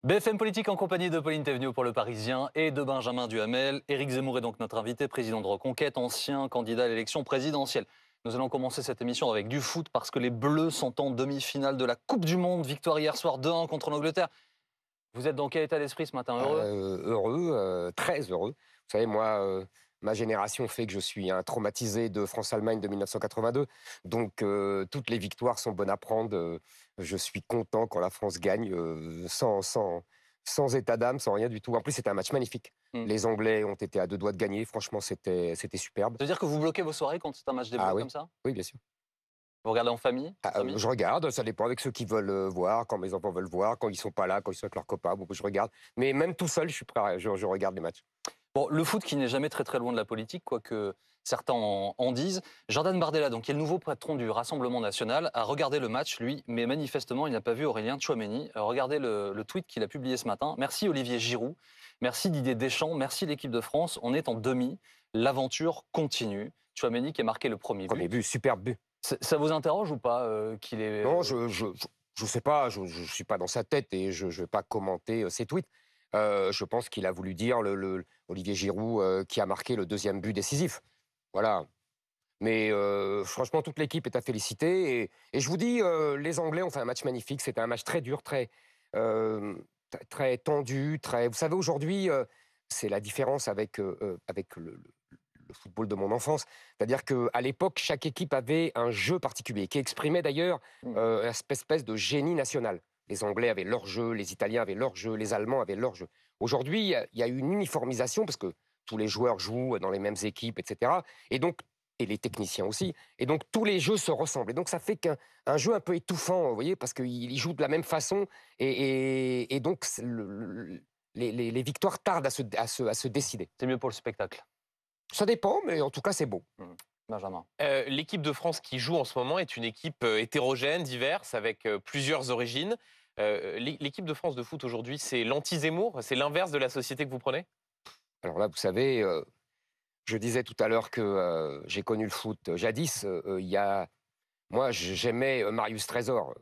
BFM Politique en compagnie de Pauline Thévenoud pour Le Parisien et de Benjamin Duhamel. Éric Zemmour est donc notre invité, président de Reconquête, ancien candidat à l'élection présidentielle. Nous allons commencer cette émission avec du foot parce que les Bleus sont en demi-finale de la Coupe du Monde. Victoire hier soir 2-1 contre l'Angleterre. Vous êtes dans quel état d'esprit ce matin? Heureux? Heureux, très heureux. Vous savez, moi, ma génération fait que je suis un traumatisé de France-Allemagne de 1982. Donc, toutes les victoires sont bonnes à prendre. Je suis content quand la France gagne, sans état d'âme, sans rien du tout. En plus, c'était un match magnifique. Hmm. Les Anglais ont été à deux doigts de gagner. Franchement, c'était superbe. Ça veut dire que vous bloquez vos soirées quand c'est un match des Ah Bleus oui, comme ça? oui, bien sûr. Vous regardez en famille, entre amis? Je regarde, ça dépend avec ceux qui veulent voir, quand mes enfants veulent voir, quand ils sont pas là, quand ils sont avec leurs copains, bon, je regarde. Mais même tout seul, je suis prêt, je regarde les matchs. Bon, le foot qui n'est jamais très très loin de la politique, quoique certains en disent. Jordan Bardella, donc, qui est le nouveau patron du Rassemblement national, a regardé le match, lui, mais manifestement, il n'a pas vu Aurélien Tchouaméni. Regardez le tweet qu'il a publié ce matin. Merci Olivier Giroud, merci Didier Deschamps, merci l'équipe de France. On est en demi, l'aventure continue. Tchouaméni qui a marqué le premier Premier but. but, superbe but. Ça vous interroge ou pas qu'il est... Non, je sais pas, je suis pas dans sa tête et je vais pas commenter ses tweets. Je pense qu'il a voulu dire Olivier Giroud qui a marqué le deuxième but décisif. Voilà. Mais franchement, toute l'équipe est à féliciter. Et je vous dis, les Anglais ont fait un match magnifique. C'était un match très dur, euh, très tendu. Vous savez, aujourd'hui, c'est la différence avec le football de mon enfance. C'est-à-dire qu'à l'époque, chaque équipe avait un jeu particulier, qui exprimait d'ailleurs une espèce de génie national. Les Anglais avaient leur jeu, les Italiens avaient leur jeu, les Allemands avaient leur jeu. Aujourd'hui, il y a une uniformisation, parce que tous les joueurs jouent dans les mêmes équipes, etc. Et donc, et les techniciens aussi. Et donc, tous les jeux se ressemblent. Et donc, ça fait qu'un jeu un peu étouffant, vous voyez, parce qu'ils jouent de la même façon. Et donc, les victoires tardent à se décider. C'est mieux pour le spectacle. Ça dépend, mais en tout cas, c'est beau. Benjamin. L'équipe de France qui joue en ce moment est une équipe hétérogène, diverse, avec plusieurs origines. L'équipe de France de foot aujourd'hui, c'est l'anti-Zemmour? C'est l'inverse de la société que vous prenez? Alors là, vous savez, je disais tout à l'heure que j'ai connu le foot jadis. Moi, j'aimais Marius Trésor.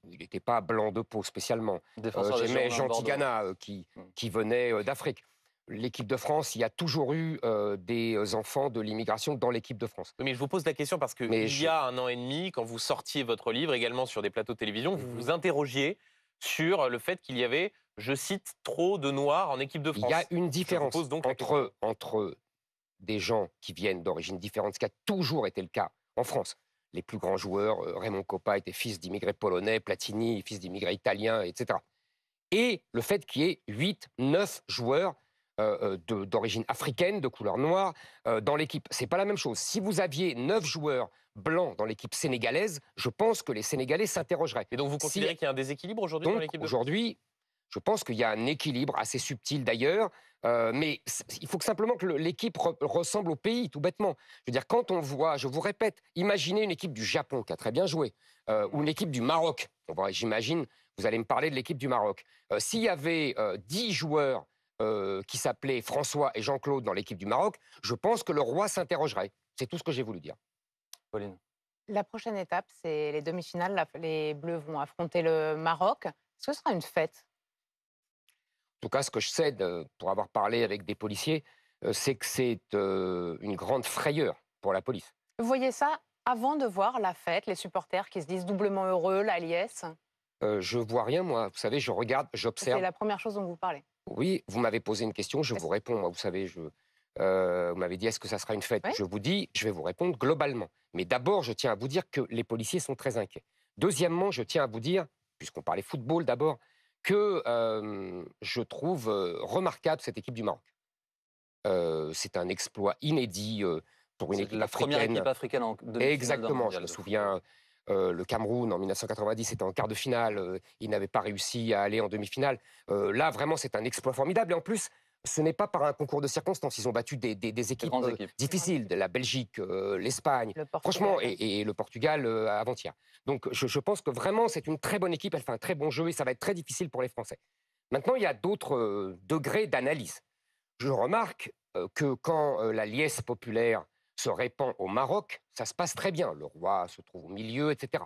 Il n'était pas blanc de peau spécialement. Défenseur des J'aimais Girondins de Jean Bordeaux. Tigana, qui venait d'Afrique. L'équipe de France, il y a toujours eu des enfants de l'immigration dans l'équipe de France. Oui, mais je vous pose la question parce que Mais il y a un an et demi, quand vous sortiez votre livre, également sur des plateaux de télévision, vous vous interrogiez sur le fait qu'il y avait, je cite, trop de Noirs en équipe de Il France. y a une Je vous différence pose donc la question. entre des gens qui viennent d'origines différentes, ce qui a toujours été le cas en France. Les plus grands joueurs, Raymond Kopa était fils d'immigrés polonais, Platini, fils d'immigrés italiens, etc. Et le fait qu'il y ait 8, 9 joueurs d'origine africaine, de couleur noire, dans l'équipe. C'est pas la même chose. Si vous aviez 9 joueurs blancs dans l'équipe sénégalaise, je pense que les Sénégalais s'interrogeraient. Et donc vous considérez qu'il y a un déséquilibre aujourd'hui dans Donc l'équipe de France? aujourd'hui, je pense qu'il y a un équilibre assez subtil d'ailleurs, mais il faut que simplement que l'équipe ressemble au pays, tout bêtement. Je veux dire, quand on voit, je vous répète, imaginez une équipe du Japon qui a très bien joué, ou une équipe du Maroc. J'imagine, vous allez me parler de l'équipe du Maroc. S'il y avait 10 joueurs qui s'appelaient François et Jean-Claude dans l'équipe du Maroc, je pense que le roi s'interrogerait. C'est tout ce que j'ai voulu dire. Pauline. La prochaine étape, c'est les demi-finales. Les Bleus vont affronter le Maroc. Est-ce que ce sera une fête? En tout cas, ce que je sais, pour avoir parlé avec des policiers, c'est que c'est une grande frayeur pour la police. Vous voyez ça avant de voir la fête, les supporters qui se disent doublement heureux, la liesse? Je vois rien, moi. Vous savez, je regarde, C'est j'observe. la première chose dont vous parlez. Oui, vous m'avez posé une question, je vous réponds. Moi, vous savez, vous m'avez dit, est-ce que ça sera une fête? Oui. Je vous dis, je vais vous répondre globalement. Mais d'abord, je tiens à vous dire que les policiers sont très inquiets. Deuxièmement, je tiens à vous dire, puisqu'on parlait football d'abord, que je trouve remarquable cette équipe du Maroc. C'est un exploit inédit pour une C'est équipe la première africaine. équipe africaine en demi-finale d'un Exactement, je mondial me de foot. souviens, le Cameroun en 1990 était en quart de finale, il n'avait pas réussi à aller en demi-finale. Là, vraiment, c'est un exploit formidable. Et en plus, ce n'est pas par un concours de circonstances. Ils ont battu des équipes grandes équipes. difficiles, de la Belgique, l'Espagne, Le Portugal. franchement, et le Portugal avant-hier. Donc, je pense que vraiment, c'est une très bonne équipe. Elle fait un très bon jeu et ça va être très difficile pour les Français. Maintenant, il y a d'autres degrés d'analyse. Je remarque que quand la liesse populaire se répand au Maroc, ça se passe très bien. Le roi se trouve au milieu, etc.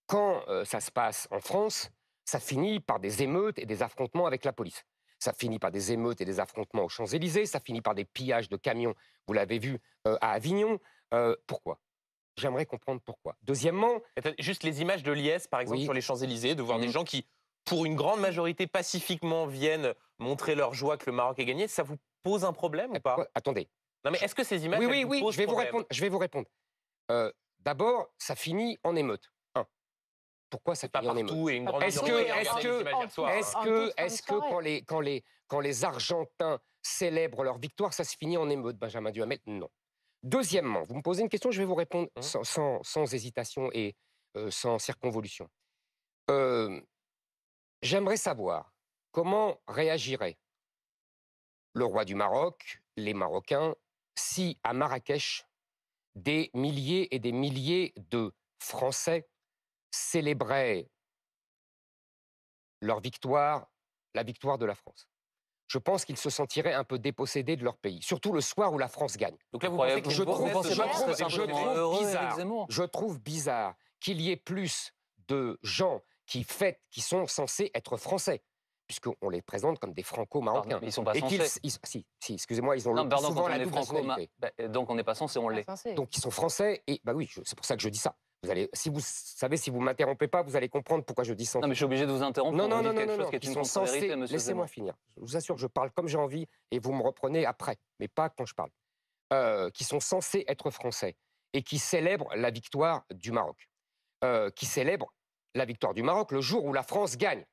Quand ça se passe en France, ça finit par des émeutes et des affrontements avec la police. Ça finit par des émeutes et des affrontements aux Champs-Élysées, ça finit par des pillages de camions, vous l'avez vu, à Avignon. Pourquoi? J'aimerais comprendre pourquoi. Deuxièmement, Juste les images de l'IS, par exemple, Oui. sur les Champs-Élysées, de voir des gens qui, pour une grande majorité, pacifiquement viennent montrer leur joie que le Maroc ait gagné, ça vous pose un problème ou pas? attendez. Non, mais est-ce que ces images, elles vous posent Je vais vous problème? répondre. Je vais vous répondre. D'abord, ça finit en émeute. Pourquoi ça Pas finit en émeute? partout et une grande Est-ce minorité. que- Regardez est-ce les que- images hier soir, hein. Est-ce que quand les Argentins célèbrent leur victoire, ça se finit en émeute, Benjamin Duhamel? Non. Deuxièmement, vous me posez une question, je vais vous répondre sans hésitation et sans circonvolution. J'aimerais savoir comment réagirait le roi du Maroc, les Marocains, si à Marrakech, des milliers et des milliers de Français célébraient leur victoire, la victoire de la France. Je pense qu'ils se sentiraient un peu dépossédés de leur pays, surtout le soir où la France gagne. Donc là, vous Croyez- pensez que je les trouve- Français je se trouve- sentent je dépossédés? trouve- heureux, bizarre. Éric Zemmour. Je trouve bizarre qu'il y ait plus de gens qui fêtent, qui sont censés être français, puisqu'on les présente comme des franco-marocains. Pardon, mais ils sont pas Et qu'ils, censés. si, excusez-moi, ils ont Non, le plus pardon, souvent quand on la est double franco, nationalité. donc on n'est pas censé, on l'est. Donc ils sont français, et bah oui, c'est pour ça que je dis ça. Vous allez, si vous savez, si vous m'interrompez pas, vous allez comprendre pourquoi je dis ça. Non, mais je suis obligé de vous interrompre Non, pour non, vous non, dire non, quelque non, chose non. qui est Ils une sont contre-vérité, censés. monsieur Laissez-moi Zemmour. finir. Je vous assure, je parle comme j'ai envie et vous me reprenez après, mais pas quand je parle. Qui sont censés être français et qui célèbrent la victoire du Maroc. Qui célèbrent la victoire du Maroc le jour où la France gagne.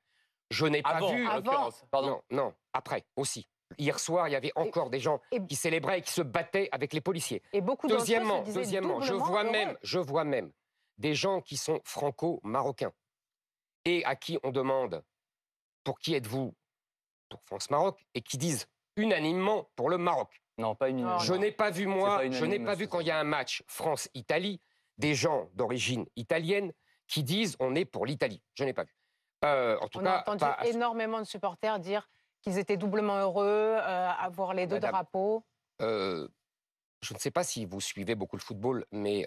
Je n'ai pas Avant, vu. en Avant. l'occurrence. Pardon. Non, après aussi. Hier soir, il y avait encore des gens et- qui célébraient et qui se battaient avec les policiers. Et beaucoup d'entre eux se Deuxièmement, disaient je doublement vois même des gens qui sont franco-marocains et à qui on demande pour qui êtes-vous pour France-Maroc et qui disent unanimement pour le Maroc. Non, pas une minute. Non, Je n'ai pas vu, C'est moi, pas je unanime, n'ai pas vu monsieur quand il y a un match France-Italie, des gens d'origine italienne qui disent on est pour l'Italie. Je n'ai pas vu. En tout On cas, a entendu pas à- énormément de supporters dire qu'ils étaient doublement heureux à voir les deux Madame, drapeaux. je ne sais pas si vous suivez beaucoup le football, mais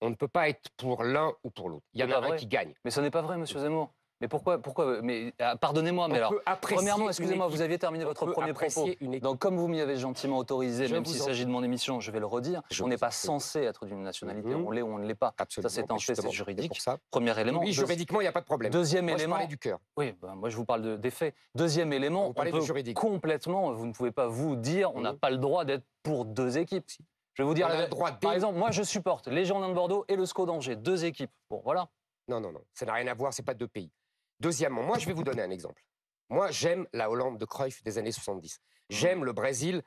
on ne peut pas être pour l'un ou pour l'autre. Il y en C'est a pas un vrai. qui gagne. Mais ce n'est pas vrai, monsieur Zemmour. Mais pourquoi mais pardonnez-moi, mais On alors, peut apprécier premièrement, une excusez-moi, équipe. vous aviez terminé On votre peut premier propos. apprécier une équipe. Donc, comme vous m'y avez gentiment autorisé, Je même vous s'il en s'agit de prie. mon émission, je vais le redire, Je on n'est vous pas en prie. censé être d'une nationalité, Mhm. on l'est ou on ne l'est pas. Absolument. Ça, c'est un fait, Justement, c'est c'est juridique. pour ça. Premier élément. Oui, juridiquement, il n'y a pas de problème. Deuxième Moi, je élément. parlais du cœur. Oui, moi je vous parle des faits. Deuxième élément, Vous on parlez peut du juridique. complètement, vous ne pouvez pas vous dire, on n'a Mhm. pas le droit d'être pour deux équipes. Je vais vous dire, On a le droit par exemple, moi je supporte les Girondins de Bordeaux et le SCO d'Angers, deux équipes. Bon, voilà. Non, ça n'a rien à voir, c'est pas deux pays. Deuxièmement, moi, je vais vous donner un exemple. Moi, j'aime la Hollande de Cruyff des années 70. J'aime le Brésil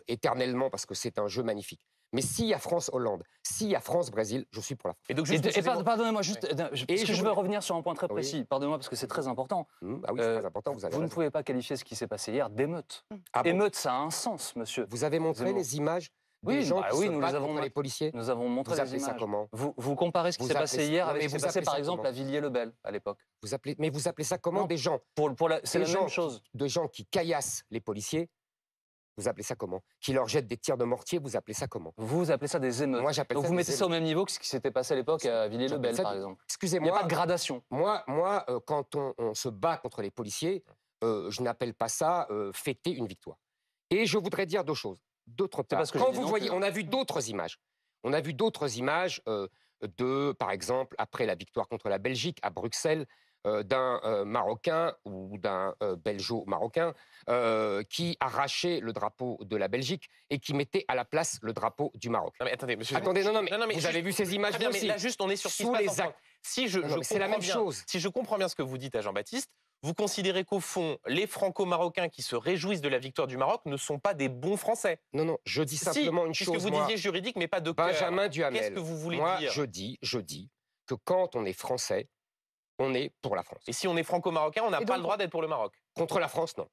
éternellement parce que c'est un jeu magnifique. Mais s'il y a France-Hollande, s'il y a France-Brésil, je suis pour la France. Et donc, juste, monsieur Zemmour- Pardonnez-moi, juste, Oui. parce Et que je je veux voulais- revenir sur un point très Oui. précis. Pardonnez-moi, parce que c'est très important. Ah oui, c'est très important, vous avez Vous ne raison. pouvez pas qualifier ce qui s'est passé hier d'émeute. Ah bon Émeute, ça a un sens, monsieur. Vous avez montré Zemmour. les images des Oui, gens bah qui oui, se nous les battent avons contre les policiers. Nous avons montré Vous les appelez ça images. comment Vous comparez ce qui Vous s'est appelez passé ça- hier non, avec mais ce qui s'est vous passé, appelez par ça exemple, comment à Villiers-le-Bel, à l'époque. Mais vous appelez ça comment Non. des gens C'est la gens même chose. de gens qui caillassent les policiers, vous appelez ça comment? Qui leur jettent des tirs de mortier, vous appelez ça comment? Vous appelez ça des émeutes. Moi, j'appelle Donc ça vous des mettez ça au même niveau que ce qui s'était passé à l'époque à Villiers-le-Bel, J'appelle ça par des- exemple. Il n'y a Excusez-moi, pas de gradation. moi, quand on se bat contre les policiers, je n'appelle pas ça fêter une victoire. Et je voudrais dire deux choses. D'autre part, pas ce que quand je dis vous non voyez, plus. on a vu d'autres images. On a vu d'autres images par exemple, après la victoire contre la Belgique à Bruxelles, d'un Marocain ou d'un Belgeo-Marocain qui arrachait le drapeau de la Belgique et qui mettait à la place le drapeau du Maroc. Non, mais attendez, monsieur Attendez, Zemmour. non, mais vous juste- avez vu ces images Très bien, vous mais aussi. là, juste, on est sur ce qui se Sous passe les en France. actes. Si Non, mais c'est la même chose. Si je comprends bien ce que vous dites à Jean-Baptiste, vous considérez qu'au fond, les Franco-Marocains qui se réjouissent de la victoire du Maroc ne sont pas des bons Français. Non, je dis simplement une puisque chose. vous moi, disiez juridique, mais pas de cœur. Benjamin Duhamel. Qu'est-ce que vous voulez moi, dire je dis que quand on est français, on est pour la France. Et si on est franco-marocain, on n'a Et pas donc- le droit d'être pour le Maroc. Contre la France, non.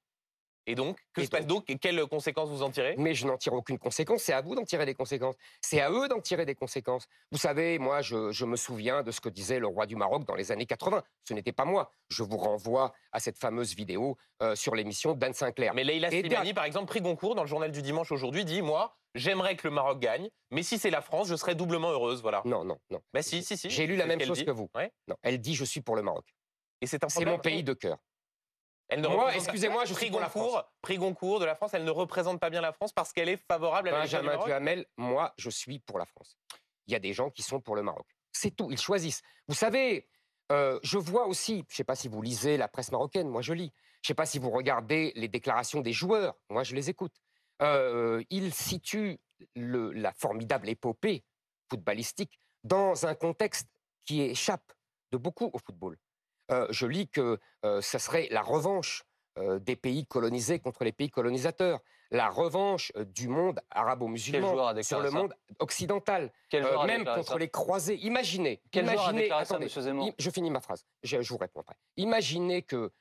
Et donc, que Et se passe donc et quelles conséquences vous en tirez? Mais je n'en tire aucune conséquence, c'est à vous d'en tirer des conséquences. C'est à eux d'en tirer des conséquences. Vous savez, moi, je me souviens de ce que disait le roi du Maroc dans les années 80. Ce n'était pas moi. Je vous renvoie à cette fameuse vidéo sur l'émission d'Anne Sinclair. Mais Leïla Et Slimani, par exemple, prix Goncourt, dans le journal du dimanche aujourd'hui, dit, moi, j'aimerais que le Maroc gagne, mais si c'est la France, je serais doublement heureuse, voilà. Non, non, non. Bah si, si, si. J'ai lu c'est la ce même qu'elle chose dit. que vous. Ouais. Non, elle dit je suis pour le Maroc. Et c'est un C'est problème. mon pays de cœur. Elle ne Moi, représente pas- excusez-moi, je suis pour la France. Prix Goncourt de la France, elle ne représente pas bien la France parce qu'elle est favorable à la victoire du Benjamin Maroc. Duhamel, moi, je suis pour la France. Il y a des gens qui sont pour le Maroc. C'est tout, ils choisissent. Vous savez, je vois aussi, je ne sais pas si vous lisez la presse marocaine, moi je lis. Je ne sais pas si vous regardez les déclarations des joueurs, moi je les écoute. Ils situent la formidable épopée footballistique dans un contexte qui échappe de beaucoup au football. Je lis que ça serait la revanche des pays colonisés contre les pays colonisateurs, la revanche du monde Quel joueur arabo-musulman a déclaré sur le ça? monde occidental, Quel joueur a même déclaré contre ça? les croisés. Imaginez, Quel joueur a imaginez, déclaré ça, attendez, monsieur Zemmour? je finis ma phrase, je vous réponds après. Imaginez que,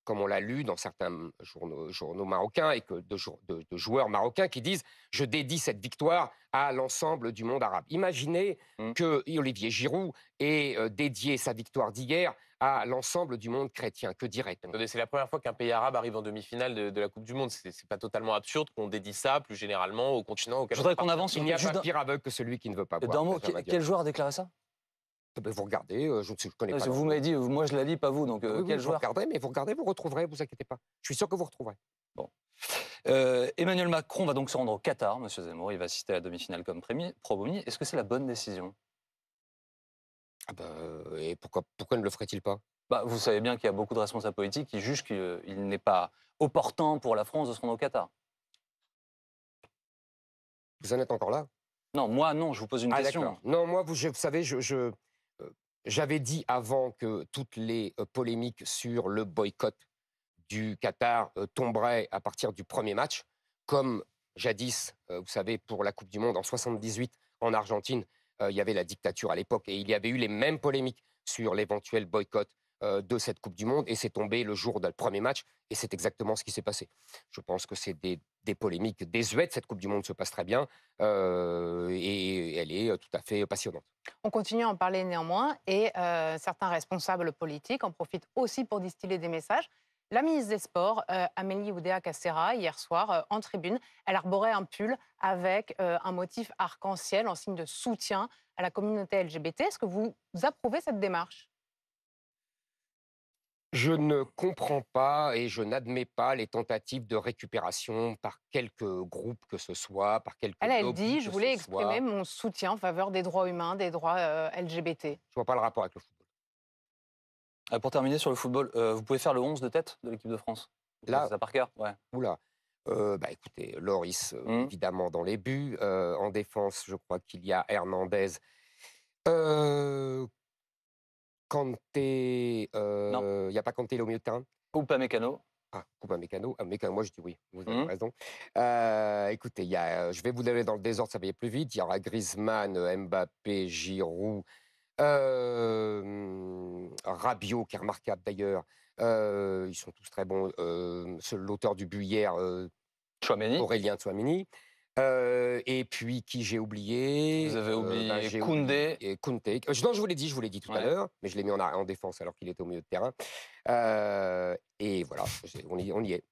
comme on l'a lu dans certains journaux marocains et que de joueurs marocains qui disent « je dédie cette victoire à l'ensemble du monde arabe ». Imaginez que Olivier Giroud ait dédié sa victoire d'hier à l'ensemble du monde chrétien. Que dirait-on? Attendez, c'est la première fois qu'un pays arabe arrive en demi-finale de la Coupe du Monde. C'est pas totalement absurde qu'on dédie ça plus généralement au continent auquel Je voudrais on qu'on appartient. avance. Il n'y a juste pas pire aveugle que celui qui ne veut pas voir. d'un mot, Benjamin quel joueur a déclaré ça? Diamant. Vous regardez, je ne connais Parce pas. que vous m'avez dit, moi je la lis, pas vous, donc Oui, oui, quel vous joueur? regardez, mais vous regardez, vous retrouverez, vous inquiétez pas. Je suis sûr que vous retrouverez. Emmanuel Macron va donc se rendre au Qatar, monsieur Zemmour. Il va assister à la demi-finale comme promis. Est-ce que c'est la bonne décision? Ah ben, et pourquoi ne le ferait-il pas? Bah, vous savez bien qu'il y a beaucoup de responsables politiques qui jugent qu'il n'est pas opportun pour la France de se rendre au Qatar. Vous en êtes encore là? Non, moi non, je vous pose une Ah question. d'accord. Non, moi, vous savez, j'avais dit avant que toutes les polémiques sur le boycott du Qatar tomberaient à partir du premier match, comme jadis, vous savez, pour la Coupe du Monde en 78 en Argentine, il y avait la dictature à l'époque et il y avait eu les mêmes polémiques sur l'éventuel boycott de cette Coupe du Monde et c'est tombé le jour du premier match et c'est exactement ce qui s'est passé. Je pense que c'est des polémiques désuètes, cette Coupe du Monde se passe très bien et elle est tout à fait passionnante. On continue à en parler néanmoins et certains responsables politiques en profitent aussi pour distiller des messages. La ministre des Sports, Amélie Oudéa-Castéra, hier soir, en tribune, elle arborait un pull avec un motif arc-en-ciel en signe de soutien à la communauté LGBT. Est-ce que vous approuvez cette démarche? Je ne comprends pas et je n'admets pas les tentatives de récupération par quelques groupes que ce soit, par quelques Elle lobbies dit, que je voulais ce soit. exprimer mon soutien en faveur des droits humains, des droits LGBT. Je vois pas le rapport avec le football. Pour terminer sur le football, vous pouvez faire le 11 de tête de l'équipe de France? Vous Là- connaissez ça par cœur? Ouais. Oula. Bah écoutez, Loris, Mhm. évidemment, dans les buts. En défense, je crois qu'il y a Hernandez. Euh, Kanté. Il n'y a pas Kanté au milieu de terrain? Ou pas Mécano? Ah, Coupe Mécano. Ah, Mécano, moi je dis oui, vous avez Mhm. raison. Écoutez, je vais vous donner dans le désordre, ça va aller plus vite. Il y aura Griezmann, Mbappé, Giroud, Rabiot, qui est remarquable d'ailleurs. Ils sont tous très bons. L'auteur du but hier, Chouameni? Aurélien Tchouaméni. Et puis, qui j'ai oublié? Vous avez oublié j'ai Koundé. oublié Koundé. Non, je vous l'ai dit tout à Ouais. l'heure, mais je l'ai mis en défense alors qu'il était au milieu de terrain. Et voilà, on y est.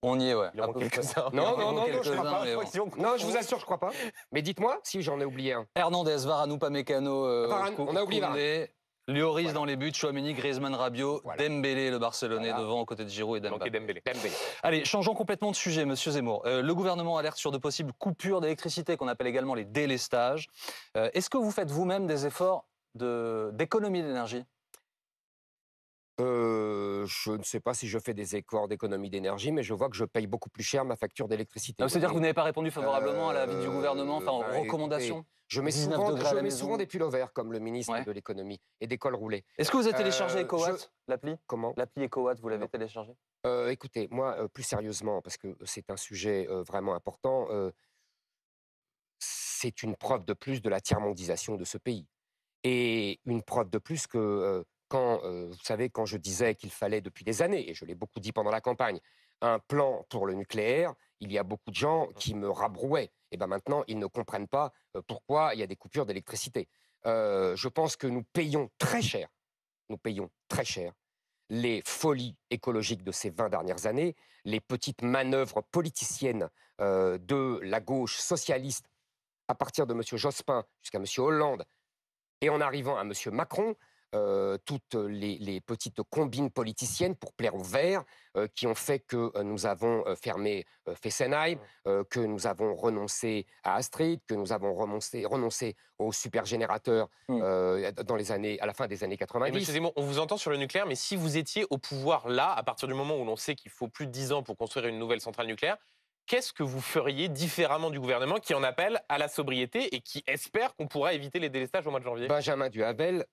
On y est, ouais. Il en manque quelques-uns. Non, Il en non, manque non, je quelques-uns, crois pas. mais bon. Non, je vous assure, je crois pas. Mais dites-moi si j'en ai oublié un. Hernandez, Varane ou pas Mécano? Varane, on a oublié Koundé, Lloris Voilà. dans les buts, Chouameni, Griezmann, Rabiot, Voilà. Dembélé, le Barcelonais, Voilà. devant aux côtés de Giroud et Il manquait Dembélé. Dembélé. Dembélé. Allez, changeons complètement de sujet, monsieur Zemmour. Le gouvernement alerte sur de possibles coupures d'électricité qu'on appelle également les délestages. Est-ce que vous faites vous-même des efforts d'économie d'énergie? Je ne sais pas si je fais des efforts d'économie d'énergie, mais je vois que je paye beaucoup plus cher ma facture d'électricité. C'est-à-dire que vous n'avez pas répondu favorablement à l'avis du gouvernement, enfin aux bah, recommandations? écoutez, Je mets 19 souvent, degrés à la je mets maison. souvent des pullovers comme le ministre Ouais. de l'économie et des cols roulés. Est-ce que vous avez téléchargé Euh, EcoWatt, l'appli? Comment? L'appli EcoWatt, vous l'avez Non. téléchargé? Écoutez, moi, plus sérieusement, parce que c'est un sujet vraiment important, c'est une preuve de plus de la tiers-mondisation de ce pays. Et une preuve de plus que vous savez, quand je disais qu'il fallait depuis des années, et je l'ai beaucoup dit pendant la campagne, un plan pour le nucléaire, il y a beaucoup de gens qui me rabrouaient. Et ben maintenant, ils ne comprennent pas pourquoi il y a des coupures d'électricité. Je pense que nous payons très cher les folies écologiques de ces 20 dernières années, les petites manœuvres politiciennes de la gauche socialiste, à partir de M. Jospin jusqu'à M. Hollande, et en arrivant à M. Macron, toutes les petites combines politiciennes pour plaire aux Verts, qui ont fait que nous avons fermé Fessenheim, que nous avons renoncé à Astrid, que nous avons renoncé aux supergénérateurs à la fin des années Et 90. Monsieur Zemmour, on vous entend sur le nucléaire, mais si vous étiez au pouvoir là, à partir du moment où l'on sait qu'il faut plus de 10 ans pour construire une nouvelle centrale nucléaire, qu'est-ce que vous feriez différemment du gouvernement qui en appelle à la sobriété et qui espère qu'on pourra éviter les délestages au mois de janvier? Benjamin Duhamel,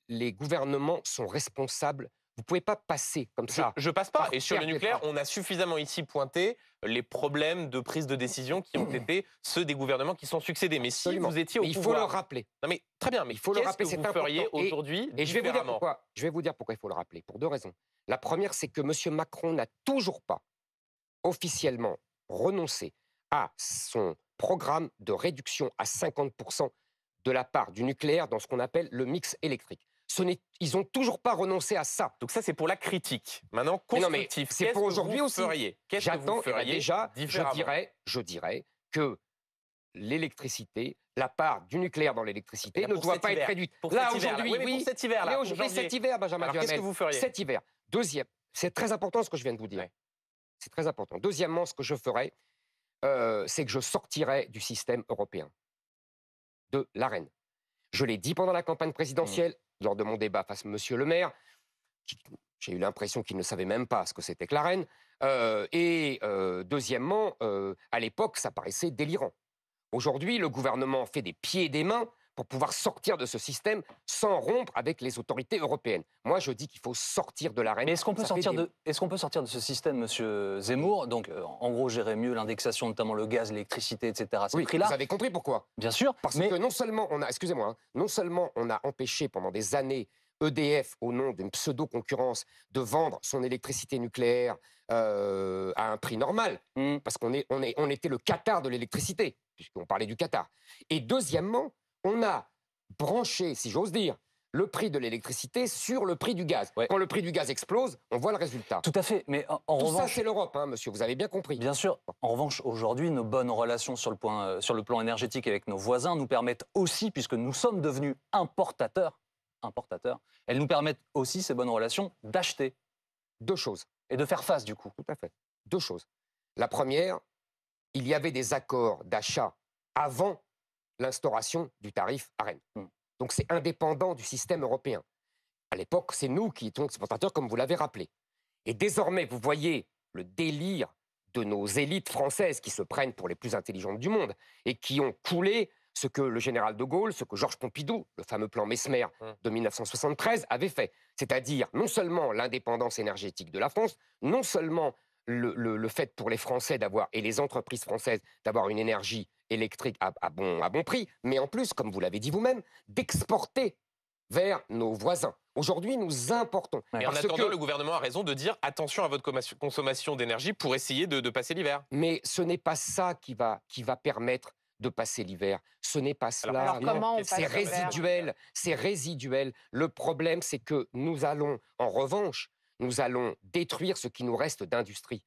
les gouvernements sont responsables. Vous ne pouvez pas passer comme ça. Je passe pas. par Et sur le terre des nucléaire, bras. on a suffisamment ici pointé les problèmes de prise de décision qui ont été ceux des gouvernements qui sont succédés. Mais si Absolument. vous étiez au Mais il faut pouvoir... le rappeler. Non mais très bien, mais Il faut le qu'est-ce rappeler, que c'est vous feriez important. Et- aujourd'hui Et je vais vous dire différemment? pourquoi. Je vais vous dire pourquoi il faut le rappeler. Pour deux raisons. La première, c'est que M. Macron n'a toujours pas officiellement renoncé à son programme de réduction à 50% de la part du nucléaire dans ce qu'on appelle le mix électrique. Ils n'ont toujours pas renoncé à ça. Donc ça, c'est pour la critique. Maintenant, Mais non, mais constructif. c'est Qu'est-ce pour que aujourd'hui vous aussi. feriez? Qu'est-ce que J'attends, vous feriez déjà, différemment? je dirais que l'électricité, la part du nucléaire dans l'électricité Là, ne pour doit cet pas hiver. être réduite. Pour Là, cet hiver, aujourd'hui, oui, mais pour cet hiver, là, pour mais janvier. cet hiver, Benjamin Alors, qu'est-ce que Duhamel, vous feriez? cet hiver. Deuxième, c'est très important ce que je viens de vous dire. Ouais. C'est très important. Deuxièmement, ce que je ferais, c'est que je sortirais du système européen, de l'Arenh. Je l'ai dit pendant la campagne présidentielle, lors de mon débat face à M. Le Maire. J'ai eu l'impression qu'il ne savait même pas ce que c'était que l'Arenh. Deuxièmement, à l'époque, ça paraissait délirant. Aujourd'hui, le gouvernement fait des pieds et des mains pour pouvoir sortir de ce système sans rompre avec les autorités européennes. Moi, je dis qu'il faut sortir de l'Arenh. Mais est-ce qu'on peut, Ça fait sortir de ce système, Monsieur Zemmour? Donc, en gros, gérer mieux l'indexation, notamment le gaz, l'électricité, etc. Ces Oui, prix-là, vous avez compris pourquoi. bien sûr. Parce mais que non seulement non seulement on a empêché pendant des années EDF, au nom d'une pseudo-concurrence, de vendre son électricité nucléaire à un prix normal, parce qu'on était le Qatar de l'électricité, puisqu'on parlait du Qatar. Et deuxièmement, on a branché, si j'ose dire, le prix de l'électricité sur le prix du gaz. Ouais. Quand le prix du gaz explose, on voit le résultat. tout à fait. Mais en Tout ça, revanche, c'est l'Europe, hein, monsieur, vous avez bien compris. bien sûr, en revanche, aujourd'hui, nos bonnes relations sur le plan énergétique avec nos voisins nous permettent aussi, puisque nous sommes devenus importateurs, elles nous permettent aussi, ces bonnes relations, d'acheter Deux choses. et de faire face, du coup. Tout à fait. Deux choses. La première, il y avait des accords d'achat avant l'instauration du tarif ARENH. Donc c'est indépendant du système européen. À l'époque, c'est nous qui étions exportateurs, comme vous l'avez rappelé. Et désormais, vous voyez le délire de nos élites françaises qui se prennent pour les plus intelligentes du monde et qui ont coulé ce que le général de Gaulle, ce que Georges Pompidou, le fameux plan Mesmer de 1973, avait fait. C'est-à-dire non seulement l'indépendance énergétique de la France, non seulement le fait pour les Français d'avoir, et les entreprises françaises, d'avoir une énergie électrique à bon prix, mais en plus, comme vous l'avez dit vous-même, d'exporter vers nos voisins. Aujourd'hui, nous importons. Et en Parce attendant, que- le gouvernement a raison de dire attention à votre consommation d'énergie pour essayer de passer l'hiver. Mais ce n'est pas ça qui va permettre de passer l'hiver. Ce n'est pas cela. Alors, non. comment on c'est C'est passe l'hiver résiduel. C'est résiduel. Le problème, c'est que nous allons, en revanche, nous allons détruire ce qui nous reste d'industrie.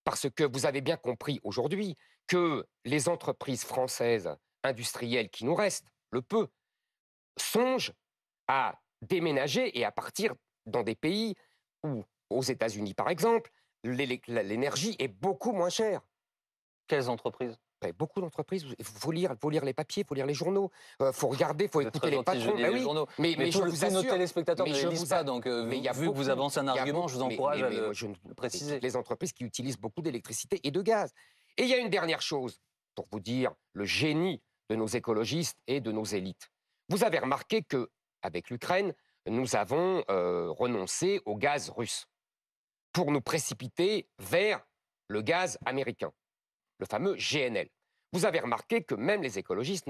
Parce que vous avez bien compris aujourd'hui que les entreprises françaises industrielles qui nous restent, le peu, songent à déménager et à partir dans des pays où, aux États-Unis par exemple, l'énergie est beaucoup moins chère. Quelles entreprises? Beaucoup d'entreprises, il faut lire les papiers, il faut lire les journaux, il faut regarder, il faut Vous êtes écouter très les gentil, je patrons. lis Ben les oui, journaux. mais Mais je tous vous nos assure, téléspectateurs mais ne je les lisent vous pas, a- donc mais il y a vu que vous beaucoup- avancez un il y a argument, beaucoup- je vous encourage à mais le moi, je ne- préciser. toutes les entreprises qui utilisent beaucoup d'électricité et de gaz. Et il y a une dernière chose, pour vous dire le génie de nos écologistes et de nos élites. Vous avez remarqué que avec l'Ukraine, nous avons renoncé au gaz russe pour nous précipiter vers le gaz américain, le fameux GNL. Vous avez remarqué que même les écologistes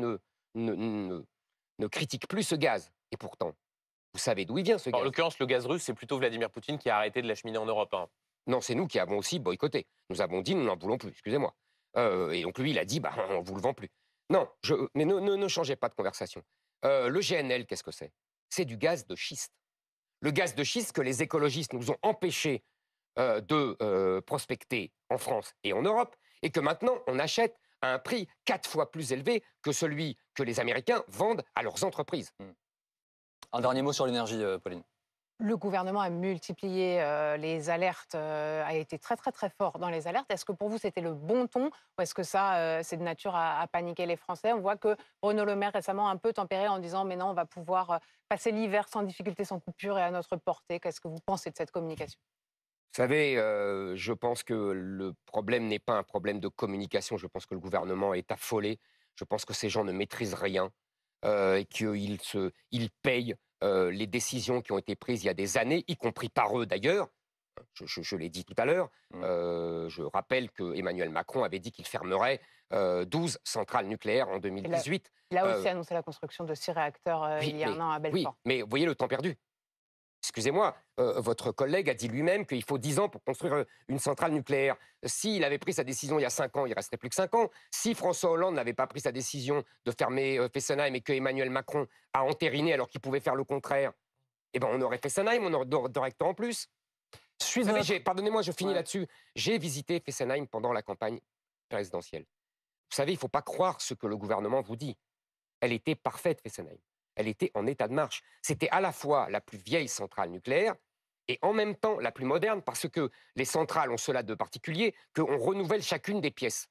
ne critiquent plus ce gaz. Et pourtant, vous savez d'où il vient ce En gaz. l'occurrence, le gaz russe, c'est plutôt Vladimir Poutine qui a arrêté de l'acheminer en Europe. Hein. Non, c'est nous qui avons aussi boycotté. Nous avons dit, nous n'en voulons plus, excusez-moi. Et donc lui, il a dit, bah, on ne vous le vend plus. Non, mais ne changez pas de conversation. Le GNL, qu'est-ce que c'est? C'est du gaz de schiste. Le gaz de schiste que les écologistes nous ont empêché de prospecter en France et en Europe, et que maintenant on achète à un prix 4 fois plus élevé que celui que les Américains vendent à leurs entreprises. Un dernier mot sur l'énergie, Pauline. Le gouvernement a multiplié les alertes, a été très, très, très fort dans les alertes. Est-ce que pour vous, c'était le bon ton ou est-ce que ça, c'est de nature à paniquer les Français? On voit que Bruno Le Maire récemment a un peu tempéré en disant mais non, on va pouvoir passer l'hiver sans difficulté, sans coupure et à notre portée. Qu'est-ce que vous pensez de cette communication? Vous savez, je pense que le problème n'est pas un problème de communication. Je pense que le gouvernement est affolé. Je pense que ces gens ne maîtrisent rien et qu'ils payent les décisions qui ont été prises il y a des années, y compris par eux d'ailleurs. Je l'ai dit tout à l'heure. Je rappelle que Emmanuel Macron avait dit qu'il fermerait 12 centrales nucléaires en 2018. Il a aussi annoncé la construction de 6 réacteurs il y a un an à Oui, Belfort. mais vous voyez le temps perdu. Excusez-moi, votre collègue a dit lui-même qu'il faut 10 ans pour construire une centrale nucléaire. S'il avait pris sa décision il y a 5 ans, il ne resterait plus que 5 ans. Si François Hollande n'avait pas pris sa décision de fermer Fessenheim et que Emmanuel Macron a entériné alors qu'il pouvait faire le contraire, eh ben on aurait Fessenheim, on aurait deux réacteurs en plus. Vous savez, pardonnez-moi, je finis là-dessus. J'ai visité Fessenheim pendant la campagne présidentielle. Vous savez, il ne faut pas croire ce que le gouvernement vous dit. Elle était parfaite, Fessenheim. Elle était en état de marche. C'était à la fois la plus vieille centrale nucléaire et en même temps la plus moderne parce que les centrales ont cela de particulier qu'on renouvelle chacune des pièces.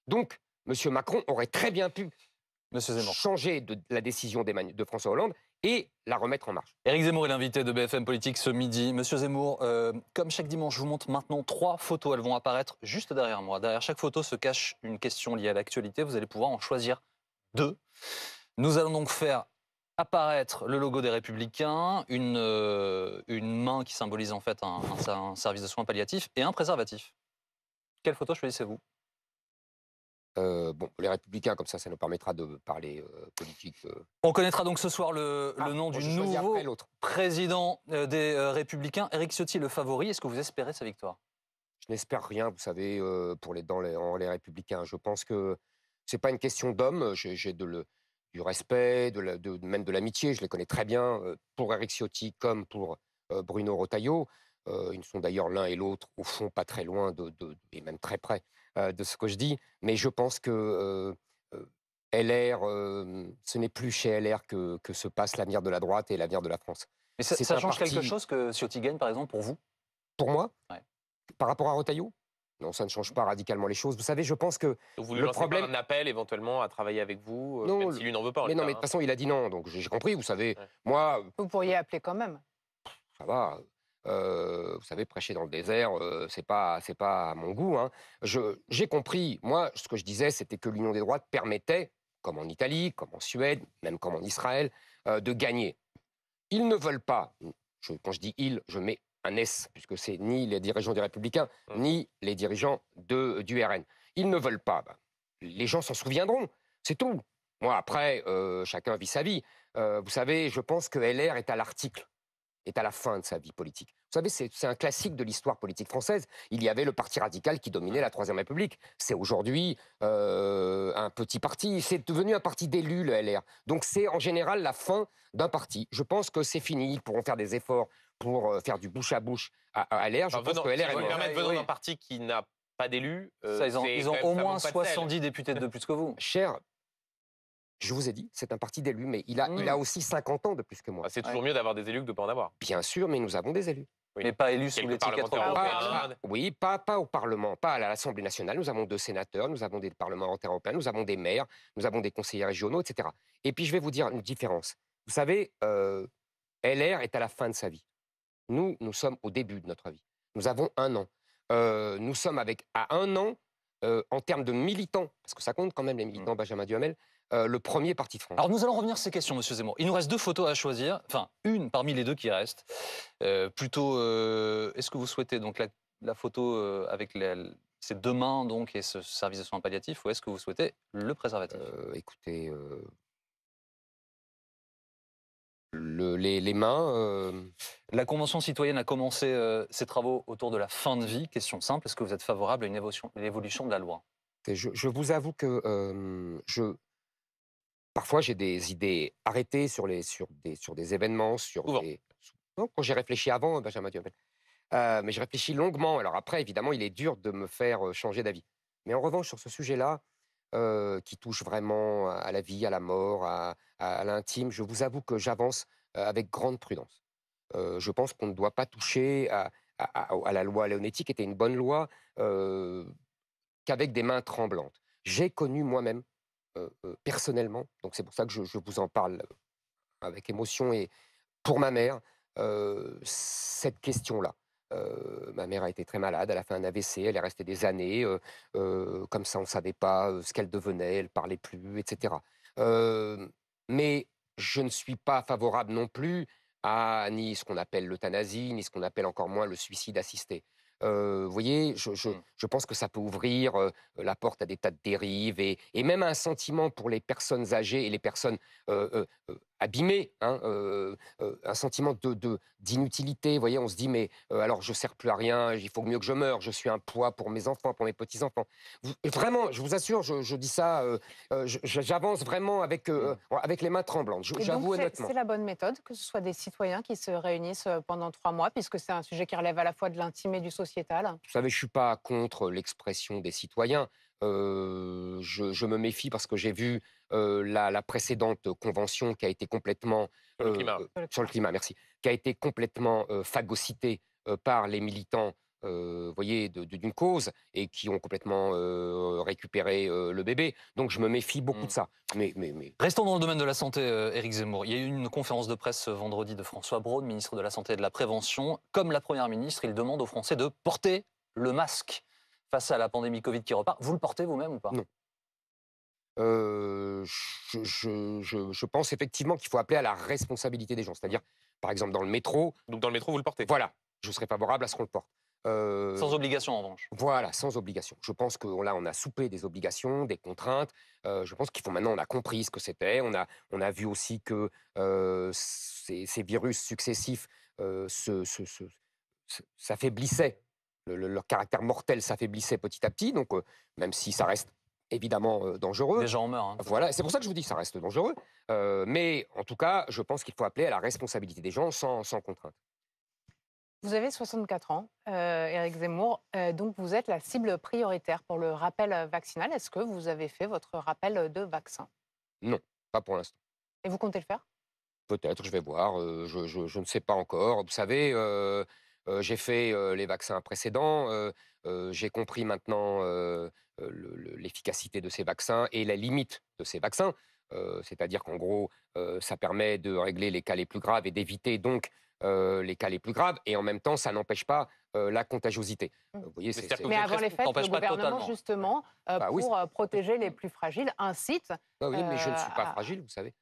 Donc, M. Macron aurait très bien pu changer de la décision de François Hollande et la remettre en marche. Éric Zemmour est l'invité de BFM Politique ce midi. Monsieur Zemmour, comme chaque dimanche, je vous montre maintenant 3 photos. Elles vont apparaître juste derrière moi. Derrière chaque photo se cache une question liée à l'actualité. Vous allez pouvoir en choisir 2. Nous allons donc faire apparaître le logo des Républicains, une main qui symbolise en fait un service de soins palliatifs et un préservatif. Quelle photo choisissez-vous? Bon, les Républicains, comme ça nous permettra de parler politique. On connaîtra donc ce soir le nom moi, du je choisis nouveau après l'autre. président des Républicains. Éric Ciotti, le favori. Est-ce que vous espérez sa victoire? Je n'espère rien, vous savez, pour les Républicains. Je pense que c'est pas une question d'homme. J'ai du respect, même de l'amitié. Je les connais très bien pour Éric Ciotti comme pour Bruno Retailleau. Ils sont d'ailleurs l'un et l'autre, au fond, pas très loin et même très près de ce que je dis. Mais je pense que LR, ce n'est plus chez LR que se passe l'avenir de la droite et l'avenir de la France. Mais ça change quelque chose que Ciotti gagne, par exemple, pour vous? Pour moi, Ouais. par rapport à Retailleau, non, ça ne change pas radicalement les choses. Vous savez, je pense que Vous lui le lancez problème... pas un appel éventuellement à travailler avec vous, Non, même si lui n'en veut pas. mais non, mais de toute façon, il a dit non, donc j'ai compris, vous savez. Ouais. Moi, Vous pourriez appeler quand même. ça va. Vous savez, prêcher dans le désert, c'est pas à mon goût. Hein. J'ai compris. Moi, ce que je disais, c'était que l'union des droites permettait, comme en Italie, comme en Suède, même comme en Israël, de gagner. Ils ne veulent pas. Quand je dis ils, je mets un S, puisque c'est ni les dirigeants des Républicains, ni les dirigeants du RN. Ils ne veulent pas. Les gens s'en souviendront. C'est tout. Moi, après, chacun vit sa vie. Vous savez, je pense que LR est à l'article, est à la fin de sa vie politique. Vous savez, c'est un classique de l'histoire politique française. Il y avait le parti radical qui dominait la Troisième République. C'est aujourd'hui un petit parti. C'est devenu un parti d'élus, le LR. Donc c'est en général la fin d'un parti. Je pense que c'est fini. Ils pourront faire des efforts pour faire du bouche à bouche à LR. Je pense que LR est mort. Venant d'un parti qui n'a pas d'élus, Ils ont au moins 70 députés de plus que vous. Cher, je vous ai dit, c'est un parti d'élus, mais il a aussi 50 ans de plus que moi. C'est toujours mieux d'avoir des élus que de ne pas en avoir. Bien sûr, mais nous avons des élus. Oui. Mais pas élus sous Quelques l'étiquette parlementaires européenne. européens. Oui, pas au Parlement, pas à l'Assemblée nationale. Nous avons 2 sénateurs, nous avons des parlementaires européens, nous avons des maires, nous avons des conseillers régionaux, etc. Et puis, je vais vous dire une différence. Vous savez, LR est à la fin de sa vie. Nous sommes au début de notre vie. Nous avons 1 an. Nous sommes à 1 an, en termes de militants, parce que ça compte quand même les militants, Benjamin Duhamel, le premier parti de France. Alors nous allons revenir sur ces questions, Monsieur Zemmour. Il nous reste 2 photos à choisir, enfin une parmi les 2 qui restent. Est-ce que vous souhaitez donc la photo avec ces 2 mains donc et ce service de soins palliatifs, ou est-ce que vous souhaitez le préservatif? Écoutez, les mains. La Convention citoyenne a commencé ses travaux autour de la fin de vie. Question simple, est-ce que vous êtes favorable à une évolution de la loi? Je vous avoue que parfois j'ai des idées arrêtées sur des événements, Souvent. Non, quand j'ai réfléchi avant, Benjamin Duhamel. Mais j'ai réfléchi longuement. Alors après, évidemment, il est dur de me faire changer d'avis. Mais en revanche, sur ce sujet-là, qui touche vraiment à la vie, à la mort, à l'intime, je vous avoue que j'avance avec grande prudence. Je pense qu'on ne doit pas toucher à la loi Leonetti, qui était une bonne loi, qu'avec des mains tremblantes. J'ai connu moi-même, personnellement, donc c'est pour ça que je vous en parle avec émotion et pour ma mère, cette question-là. Ma mère a été très malade, elle a fait un AVC, elle est restée des années, comme ça on ne savait pas, ce qu'elle devenait, elle parlait plus et cetera. Mais je ne suis pas favorable non plus à ni ce qu'on appelle l'euthanasie, ni ce qu'on appelle encore moins le suicide assisté. Vous voyez, Mmh. je pense que ça peut ouvrir, la porte à des tas de dérives et même un sentiment pour les personnes âgées et les personnes, abîmées, hein, un sentiment d'inutilité. Vous voyez, on se dit: «Mais, alors je sers plus à rien, il faut mieux que je meure, je suis un poids pour mes enfants, pour mes petits-enfants». Vraiment, je vous assure, je dis ça, j'avance vraiment Mmh. avec les mains tremblantes, Et donc, j'avoue honnêtement. c'est la bonne méthode que ce soit des citoyens qui se réunissent pendant 3 mois, puisque c'est un sujet qui relève à la fois de l'intime et du sociétal? Vous savez, je suis pas contre l'expression des citoyens. Je me méfie parce que j'ai vu, la précédente convention qui a été complètement, Sur le climat. sur le climat, merci, qui a été complètement, phagocytée, par les militants, vous voyez, d'une cause et qui ont complètement, récupéré, le bébé. Donc je me méfie beaucoup Mmh. de ça. Mais Restons dans le domaine de la santé, Éric Zemmour. Il y a eu une conférence de presse vendredi de François Braun, ministre de la Santé et de la Prévention. Comme la Première ministre, il demande aux Français de porter le masque face à la pandémie Covid qui repart. Vous le portez vous-même ou pas? non. Je pense effectivement qu'il faut appeler à la responsabilité des gens. C'est-à-dire, par exemple, dans le métro, Donc dans le métro, vous le portez. voilà, je serais favorable à ce qu'on le porte. Sans obligation en revanche. Voilà, sans obligation. Je pense que là, on a soupé des obligations, des contraintes. Je pense qu'il faut maintenant, on a compris ce que c'était. On a vu aussi que ces virus successifs s'affaiblissaient. Leur caractère mortel s'affaiblissait petit à petit. Donc, même si ça reste évidemment dangereux, Des gens en meurent, hein, tout à fait. voilà, c'est pour ça que je vous dis que ça reste dangereux. Mais en tout cas, je pense qu'il faut appeler à la responsabilité des gens sans contrainte. Vous avez 64 ans, Éric Zemmour, donc vous êtes la cible prioritaire pour le rappel vaccinal. Est-ce que vous avez fait votre rappel de vaccin? Non, pas pour l'instant. Et vous comptez le faire? Peut-être, je vais voir, je ne sais pas encore. Vous savez, j'ai fait, les vaccins précédents, j'ai compris maintenant, l'efficacité de ces vaccins et la limite de ces vaccins. C'est-à-dire qu'en gros, ça permet de régler les cas les plus graves et d'éviter donc, les cas les plus graves et en même temps, ça n'empêche pas, la contagiosité. Vous voyez, c'est-à-dire que vous Mais êtes avant les fêtes, le t'empêche pas gouvernement, totalement. justement, bah, oui, pour protéger les plus fragiles, incite bah, oui, mais je ne suis pas à- fragile, vous savez.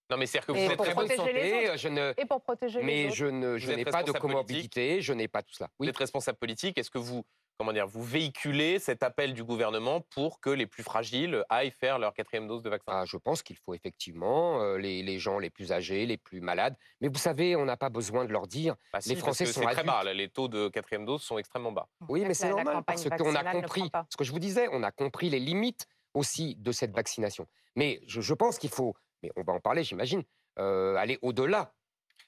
Non, mais c'est-à-dire que Et vous êtes pour Très bonne protéger les santé, autres. je ne et pour protéger les mais autres. je Vous êtes n'ai pas de responsable comorbidité, je n'ai pas tout cela. Vous Oui. êtes responsable politique. Est-ce que vous, comment dire, vous véhiculez cet appel du gouvernement pour que les plus fragiles aillent faire leur 4e dose de vaccin? Ah, je pense qu'il faut effectivement les gens les plus âgés, les plus malades. Mais vous savez, on n'a pas besoin de leur dire. Bah si, Les parce Français que sont c'est très adultes. bas. Là, les taux de 4e dose sont extrêmement bas. En Oui, fait, mais c'est la normal campagne parce qu'on a vaccinale ne prend compris pas. ce que je vous disais, on a compris les limites aussi de cette vaccination. Mais je pense qu'il faut, mais on va en parler, j'imagine, aller au-delà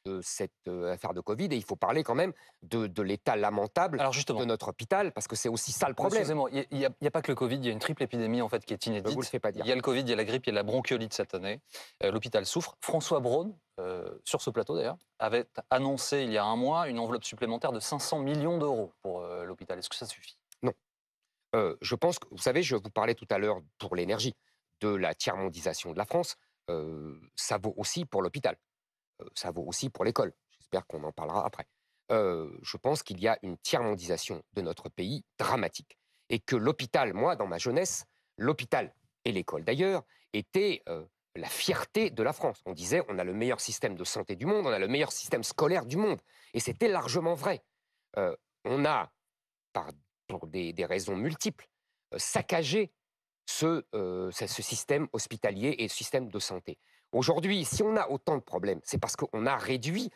de cette affaire de Covid et il faut parler quand même de l'état lamentable Alors de justement, notre hôpital parce que c'est aussi ça le problème. excusez-moi, il y a pas que le Covid, il y a une triple épidémie en fait qui est Vous le inédite. faites pas dire. Il y a le Covid, il y a la grippe, il y a la bronchiolite cette année. L'hôpital souffre. François Braun, sur ce plateau d'ailleurs, avait annoncé il y a un mois une enveloppe supplémentaire de 500 millions d'euros pour l'hôpital. Est-ce que ça suffit? Non. Je pense que, vous savez, je vous parlais tout à l'heure pour l'énergie, de la tiers-mondisation de la France. Ça vaut aussi pour l'hôpital. Ça vaut aussi pour l'école. J'espère qu'on en parlera après. Je pense qu'il y a une tiers-mondisation de notre pays dramatique. Et que l'hôpital, moi, dans ma jeunesse, l'hôpital et l'école d'ailleurs, étaient la fierté de la France. On disait, on a le meilleur système de santé du monde, on a le meilleur système scolaire du monde. Et c'était largement vrai. On a, par, pour des raisons multiples, saccagé ce système hospitalier et ce système de santé. Aujourd'hui, si on a autant de problèmes, c'est parce qu'on a réduit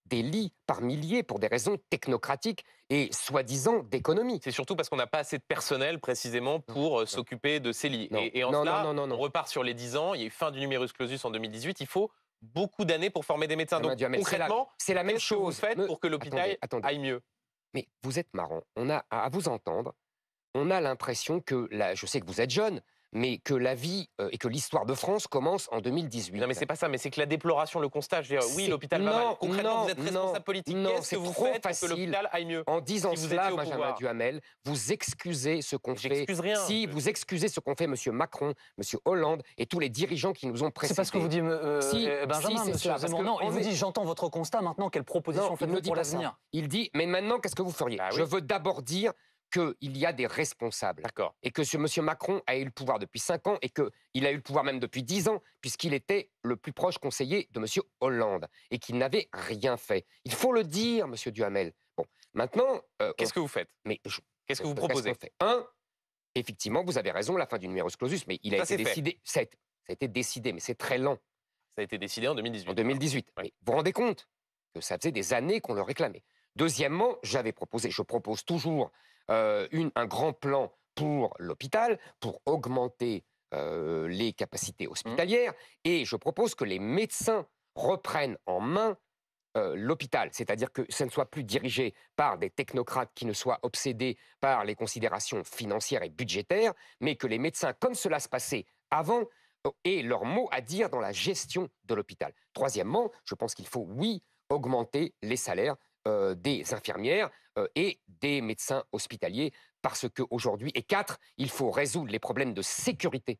des lits par milliers pour des raisons technocratiques et soi-disant d'économie. C'est surtout parce qu'on n'a pas assez de personnel précisément pour s'occuper de ces lits. Non. Et en Non, cela, non, non, non, on non. repart sur les 10 ans. Il y a eu fin du numerus clausus en 2018. Il faut beaucoup d'années pour former des médecins. Madame Donc Duhamel, concrètement, c'est la même qu'est-ce que vous chose. faites pour que l'hôpital Attendez. aille mieux? Mais vous êtes marrant. On a, à vous entendre, on a l'impression que, je sais que vous êtes jeune, mais que la vie et que l'histoire de France commence en 2018. Non, mais c'est pas ça. Mais c'est que la déploration, le constat, je veux dire, oui, l'hôpital va mal. Non, Concrètement, non, vous êtes responsable politique. non, Qu'est-ce c'est que vous trop faites pour que facile. l'hôpital aille mieux? En disant si vous cela, étiez au Benjamin pouvoir? Duhamel, vous excusez ce qu'on fait. J'excuse rien. Si vous excusez ce qu'ont fait M. Macron, M. Hollande et tous les dirigeants qui nous ont précédés. C'est pas ce que vous dit Benjamin, c'est monsieur cela, parce Zemmour. que Non, il on vous est- dit j'entends votre constat, maintenant quelle proposition Non, il ne faites-vous dit pour pas ça. l'avenir? Il dit, mais maintenant, qu'est-ce que vous feriez? Bah oui. Je veux d'abord dire qu'il y a des responsables. D'accord. Et que ce M. Macron a eu le pouvoir depuis 5 ans et qu'il a eu le pouvoir même depuis 10 ans, puisqu'il était le plus proche conseiller de M. Hollande et qu'il n'avait rien fait. Il faut le dire, M. Duhamel. Bon, maintenant... Qu'est-ce que vous faites? Qu'est-ce que vous proposez? Qu'est-ce qu'on fait? Un, effectivement, vous avez raison, la fin du numerus clausus, mais il a Ça, été c'est fait. décidé. Ça a été décidé, mais c'est très lent, Ça a été décidé en 2018. en 2018. Ouais. Mais vous vous rendez compte que ça faisait des années qu'on le réclamait. Deuxièmement, je propose toujours un grand plan pour l'hôpital, pour augmenter les capacités hospitalières, et je propose que les médecins reprennent en main l'hôpital, c'est-à-dire que ça ne soit plus dirigé par des technocrates qui ne soient obsédés par les considérations financières et budgétaires, mais que les médecins, comme cela se passait avant, aient leur mot à dire dans la gestion de l'hôpital. Troisièmement, je pense qu'il faut, oui, augmenter les salaires des infirmières et des médecins hospitaliers, parce qu'aujourd'hui, et 4, il faut résoudre les problèmes de sécurité.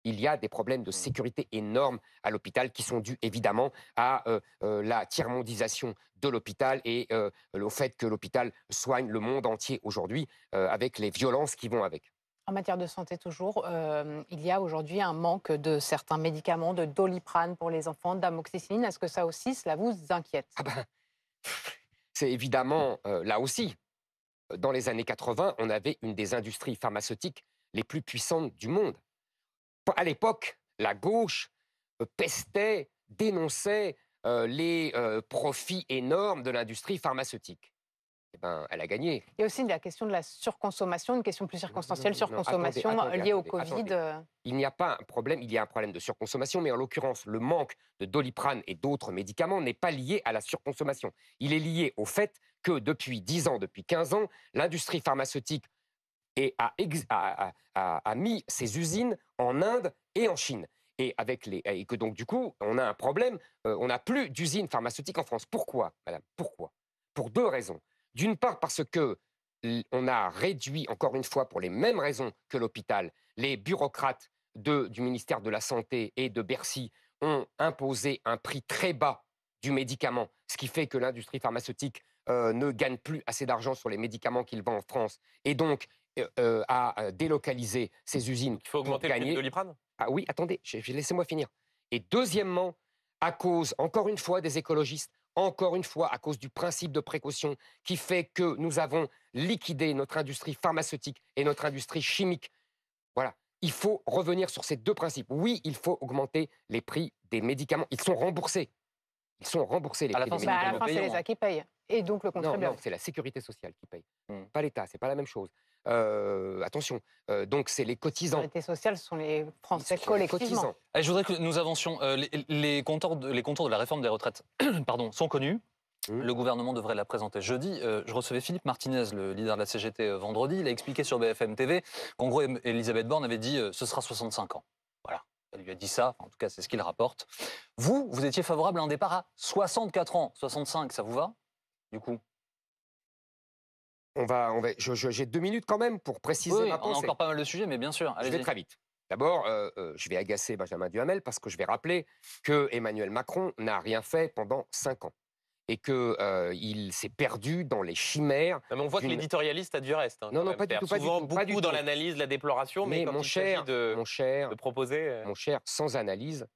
Il y a des problèmes de sécurité énormes à l'hôpital qui sont dus évidemment à la tiers-mondisation de l'hôpital et au fait que l'hôpital soigne le monde entier aujourd'hui avec les violences qui vont avec. En matière de santé toujours, il y a aujourd'hui un manque de certains médicaments, de Doliprane pour les enfants, d'amoxicilline. Est-ce que ça aussi, cela vous inquiète? Ah ben, c'est évidemment, là aussi, dans les années 80, on avait une des industries pharmaceutiques les plus puissantes du monde. À l'époque, la gauche pestait, dénonçait les profits énormes de l'industrie pharmaceutique. Eh ben, elle a gagné. Il y a aussi la question de la surconsommation, une question plus circonstancielle, non, surconsommation attendez, liée au attendez. Covid. Il n'y a pas un problème, il y a un problème de surconsommation, mais en l'occurrence, le manque de Doliprane et d'autres médicaments n'est pas lié à la surconsommation. Il est lié au fait que depuis 10 ans, depuis 15 ans, l'industrie pharmaceutique a mis ses usines en Inde et en Chine. Et que donc, du coup, on a un problème, on n'a plus d'usines pharmaceutiques en France. Pourquoi, madame? Pourquoi? Pour 2 raisons. D'une part, parce que on a réduit, encore une fois, pour les mêmes raisons que l'hôpital, les bureaucrates du ministère de la Santé et de Bercy ont imposé un prix très bas du médicament, ce qui fait que l'industrie pharmaceutique ne gagne plus assez d'argent sur les médicaments qu'il vend en France, et donc a délocalisé ses usines Il faut pour augmenter le prix gagner. de Doliprane? Ah oui, attendez, laissez-moi finir. Et deuxièmement, à cause, encore une fois, des écologistes, encore une fois, à cause du principe de précaution qui fait que nous avons liquidé notre industrie pharmaceutique et notre industrie chimique. Voilà. Il faut revenir sur ces 2 principes. Oui, il faut augmenter les prix des médicaments. Ils sont remboursés. Ils sont remboursés, les À la prix fin, des À la médicaments. fin, c'est payant, l'État qui paye. Et donc le Non, contribuable. non, c'est la sécurité sociale qui paye. Hmm. Pas l'État, c'est pas la même chose. Attention, donc c'est les La cotisants. sécurité sociale, ce sont les Français Ce sont les collectivement. cotisants. Allez, je voudrais que nous avancions. Les contours de la réforme des retraites pardon, sont connus. Le gouvernement devrait la présenter jeudi. Je recevais Philippe Martinez, le leader de la CGT, vendredi. Il a expliqué sur BFM TV qu'en gros, Elisabeth Borne avait dit ce sera 65 ans. Voilà. Elle lui a dit ça. En tout cas, c'est ce qu'il rapporte. Vous étiez favorable à un départ à 64 ans. 65, ça vous va, du coup? J'ai 2 minutes quand même pour préciser Oui, ma on a pensée. encore pas mal de sujets, mais bien sûr. Je vais Allez-y. très vite. D'abord, je vais agacer Benjamin Duhamel parce que je vais rappeler que Emmanuel Macron n'a rien fait pendant 5 ans et qu'il s'est perdu dans les chimères. Non, mais on voit que d'une- l'éditorialiste a du reste. Hein, Non, quand non, même. pas du tout, pas du Souvent tout, pas du beaucoup dans tout. l'analyse, la déploration, mais quand mon il s'agit cher, de proposer... mon cher, sans analyse,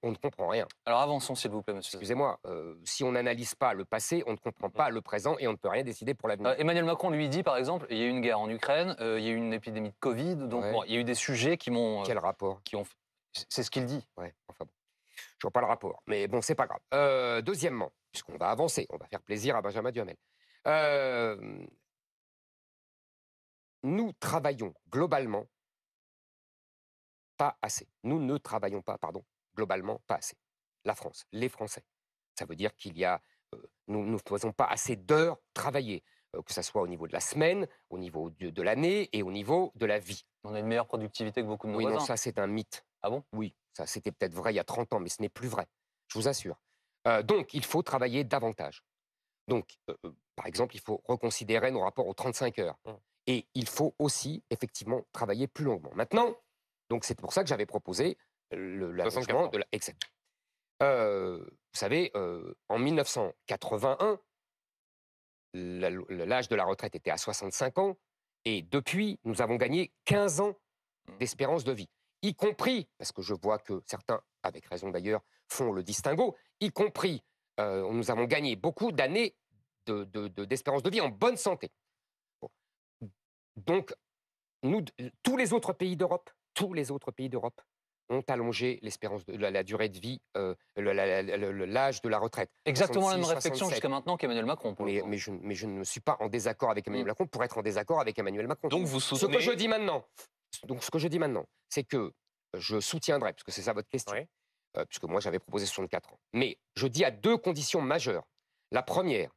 on ne comprend rien. Alors avançons, s'il vous plaît, monsieur. Excusez-moi, si on n'analyse pas le passé, on ne comprend pas le présent et on ne peut rien décider pour l'avenir. Emmanuel Macron lui dit, par exemple, il y a eu une guerre en Ukraine, il y a eu une épidémie de Covid, donc Ouais. bon, il y a eu des sujets qui m'ont... Quel rapport? qui ont... C'est ce qu'il dit. Ouais, enfin bon. Je vois pas le rapport. Mais bon, c'est pas grave. Deuxièmement, puisqu'on va avancer, on va faire plaisir à Benjamin Duhamel. Euh, nous travaillons globalement pas assez. Nous ne travaillons pas, pardon, globalement pas assez. La France, les Français. Ça veut dire qu'il y a, nous ne faisons pas assez d'heures travaillées, que ce soit au niveau de la semaine, au niveau de l'année et au niveau de la vie. On a une meilleure productivité que beaucoup de nos Oui, non, voisins. ça c'est un mythe. Ah bon? Oui, ça c'était peut-être vrai il y a 30 ans, mais ce n'est plus vrai. Je vous assure. Donc, il faut travailler davantage. Donc, par exemple, il faut reconsidérer nos rapports aux 35 heures. Mmh. Et il faut aussi, effectivement, travailler plus longuement. Maintenant, donc c'est pour ça que j'avais proposé l'allongement de la... Exact. Vous savez, en 1981, l'âge de la retraite était à 65 ans. Et depuis, nous avons gagné 15 ans d'espérance de vie. Y compris, parce que je vois que certains, avec raison d'ailleurs, font le distinguo, y compris, nous avons gagné beaucoup d'années d'espérance de vie en bonne santé. Bon. Donc, nous, tous les autres pays d'Europe ont allongé l'espérance de la durée de vie, l'âge de la retraite. Exactement la 66, même réflexion 67. jusqu'à maintenant qu'Emmanuel Macron. Pour le coup. Mais je ne suis pas en désaccord avec Emmanuel Macron pour être en désaccord avec Emmanuel Macron. Donc vous Ce soutenez... que je dis maintenant, c'est que je soutiendrai, puisque c'est ça votre question, Oui. puisque moi j'avais proposé 64 ans. Mais je dis à deux conditions majeures. La première,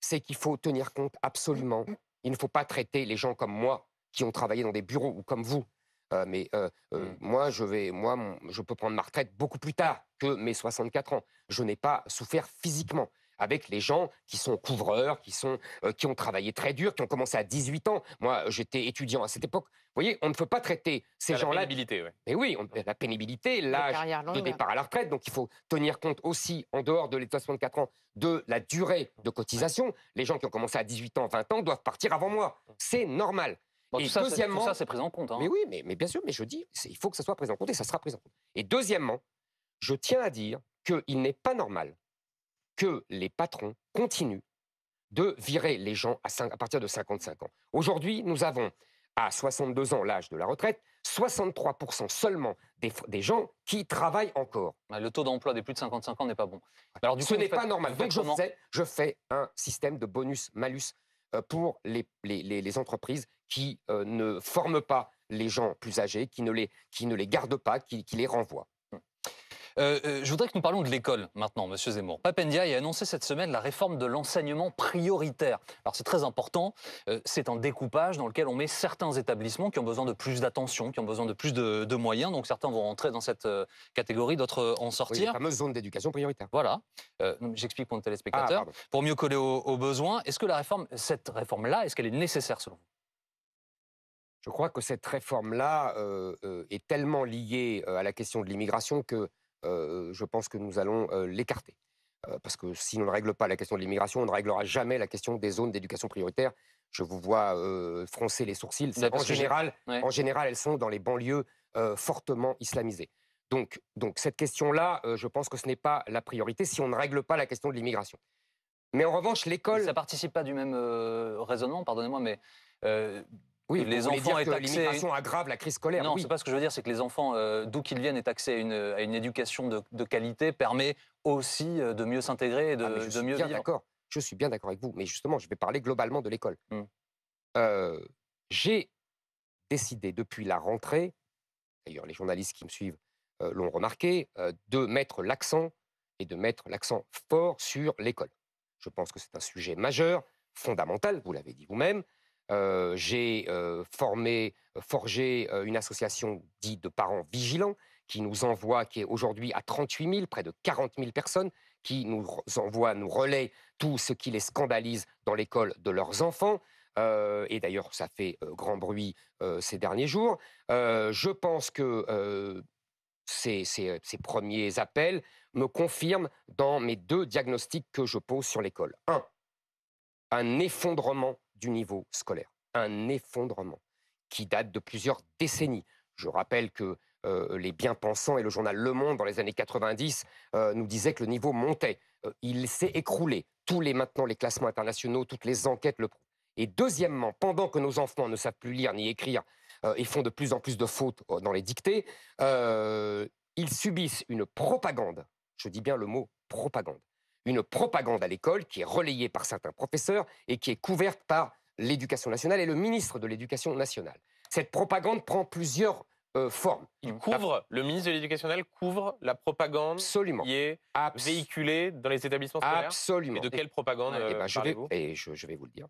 c'est qu'il faut tenir compte absolument. Il ne faut pas traiter les gens comme moi, qui ont travaillé dans des bureaux, ou comme vous. Moi, je peux prendre ma retraite beaucoup plus tard que mes 64 ans. Je n'ai pas souffert physiquement avec les gens qui sont couvreurs, qui ont travaillé très dur, qui ont commencé à 18 ans. Moi, j'étais étudiant à cette époque. Vous voyez, on ne peut pas traiter ces La gens-là... pénibilité, ouais. Mais oui, la pénibilité, l'âge carrières de longues. départ à la retraite. Donc, il faut tenir compte aussi, en dehors de l'état 64 ans, de la durée de cotisation. Les gens qui ont commencé à 18 ans, 20 ans doivent partir avant moi. C'est normal. Bon, Et tout ça, deuxièmement... c'est pris en compte. Hein. Mais oui, mais bien sûr, mais je dis, il faut que ça soit pris en compte et ça sera pris en compte. Et deuxièmement, je tiens à dire qu'il n'est pas normal que les patrons continuent de virer les gens à partir de 55 ans. Aujourd'hui, nous avons, à 62 ans, l'âge de la retraite, 63% seulement des gens qui travaillent encore. Le taux d'emploi des plus de 55 ans n'est pas bon. Alors, du coup, Ce n'est pas normal. Donc, comment je fais un système de bonus-malus pour les entreprises qui ne forment pas les gens plus âgés, qui ne les gardent pas, qui les renvoient. Je voudrais que nous parlions de l'école maintenant, Monsieur Zemmour. Pape Ndiaye a annoncé cette semaine la réforme de l'enseignement prioritaire. Alors c'est très important, c'est un découpage dans lequel on met certains établissements qui ont besoin de plus d'attention, qui ont besoin de plus de moyens, donc certains vont rentrer dans cette catégorie, d'autres en Oui, sortir. les fameuses zones d'éducation prioritaire. Voilà, j'explique pour nos téléspectateurs, pour mieux coller aux besoins. Est-ce que cette réforme-là, est-ce qu'elle est nécessaire selon vous? Je crois que cette réforme-là est tellement liée à la question de l'immigration que je pense que nous allons l'écarter. Parce que si on ne règle pas la question de l'immigration, on ne réglera jamais la question des zones d'éducation prioritaire. Je vous vois froncer les sourcils. En général, elles sont dans les banlieues fortement islamisées. Donc cette question-là, je pense que ce n'est pas la priorité si on ne règle pas la question de l'immigration. Mais en revanche, l'école... Ça ne participe pas du même raisonnement, pardonnez-moi, mais... Oui, les enfants dire que l'immigration aggrave la crise scolaire. Non, oui. c'est pas ce que je veux dire, c'est que les enfants, d'où qu'ils viennent, aient accès à une éducation de qualité, permet aussi de mieux s'intégrer et de mieux vivre. Je suis bien d'accord avec vous, mais justement, je vais parler globalement de l'école. J'ai décidé depuis la rentrée, d'ailleurs les journalistes qui me suivent l'ont remarqué, de mettre l'accent fort sur l'école. Je pense que c'est un sujet majeur, fondamental, vous l'avez dit vous-même. J'ai forgé une association dite de parents vigilants qui est aujourd'hui à 38 000, près de 40 000 personnes, qui nous relaie tout ce qui les scandalise dans l'école de leurs enfants. Et d'ailleurs, ça fait grand bruit ces derniers jours. Je pense que ces premiers appels me confirment dans mes deux diagnostics que je pose sur l'école. Un effondrement du niveau scolaire. Un effondrement qui date de plusieurs décennies. Je rappelle que les bien-pensants et le journal Le Monde, dans les années 90, nous disaient que le niveau montait. Il s'est écroulé. Maintenant, les classements internationaux, toutes les enquêtes le prouvent. Et deuxièmement, pendant que nos enfants ne savent plus lire ni écrire et font de plus en plus de fautes dans les dictées, ils subissent une propagande je dis bien le mot propagande. Une propagande à l'école qui est relayée par certains professeurs et qui est couverte par l'Éducation nationale et le ministre de l'Éducation nationale. Cette propagande prend plusieurs formes. Le ministre de l'Éducation nationale couvre la propagande Absolument. qui est véhiculée dans les établissements scolaires. Absolument. Et de quelle propagande parlez-vous? Je vais vous le dire.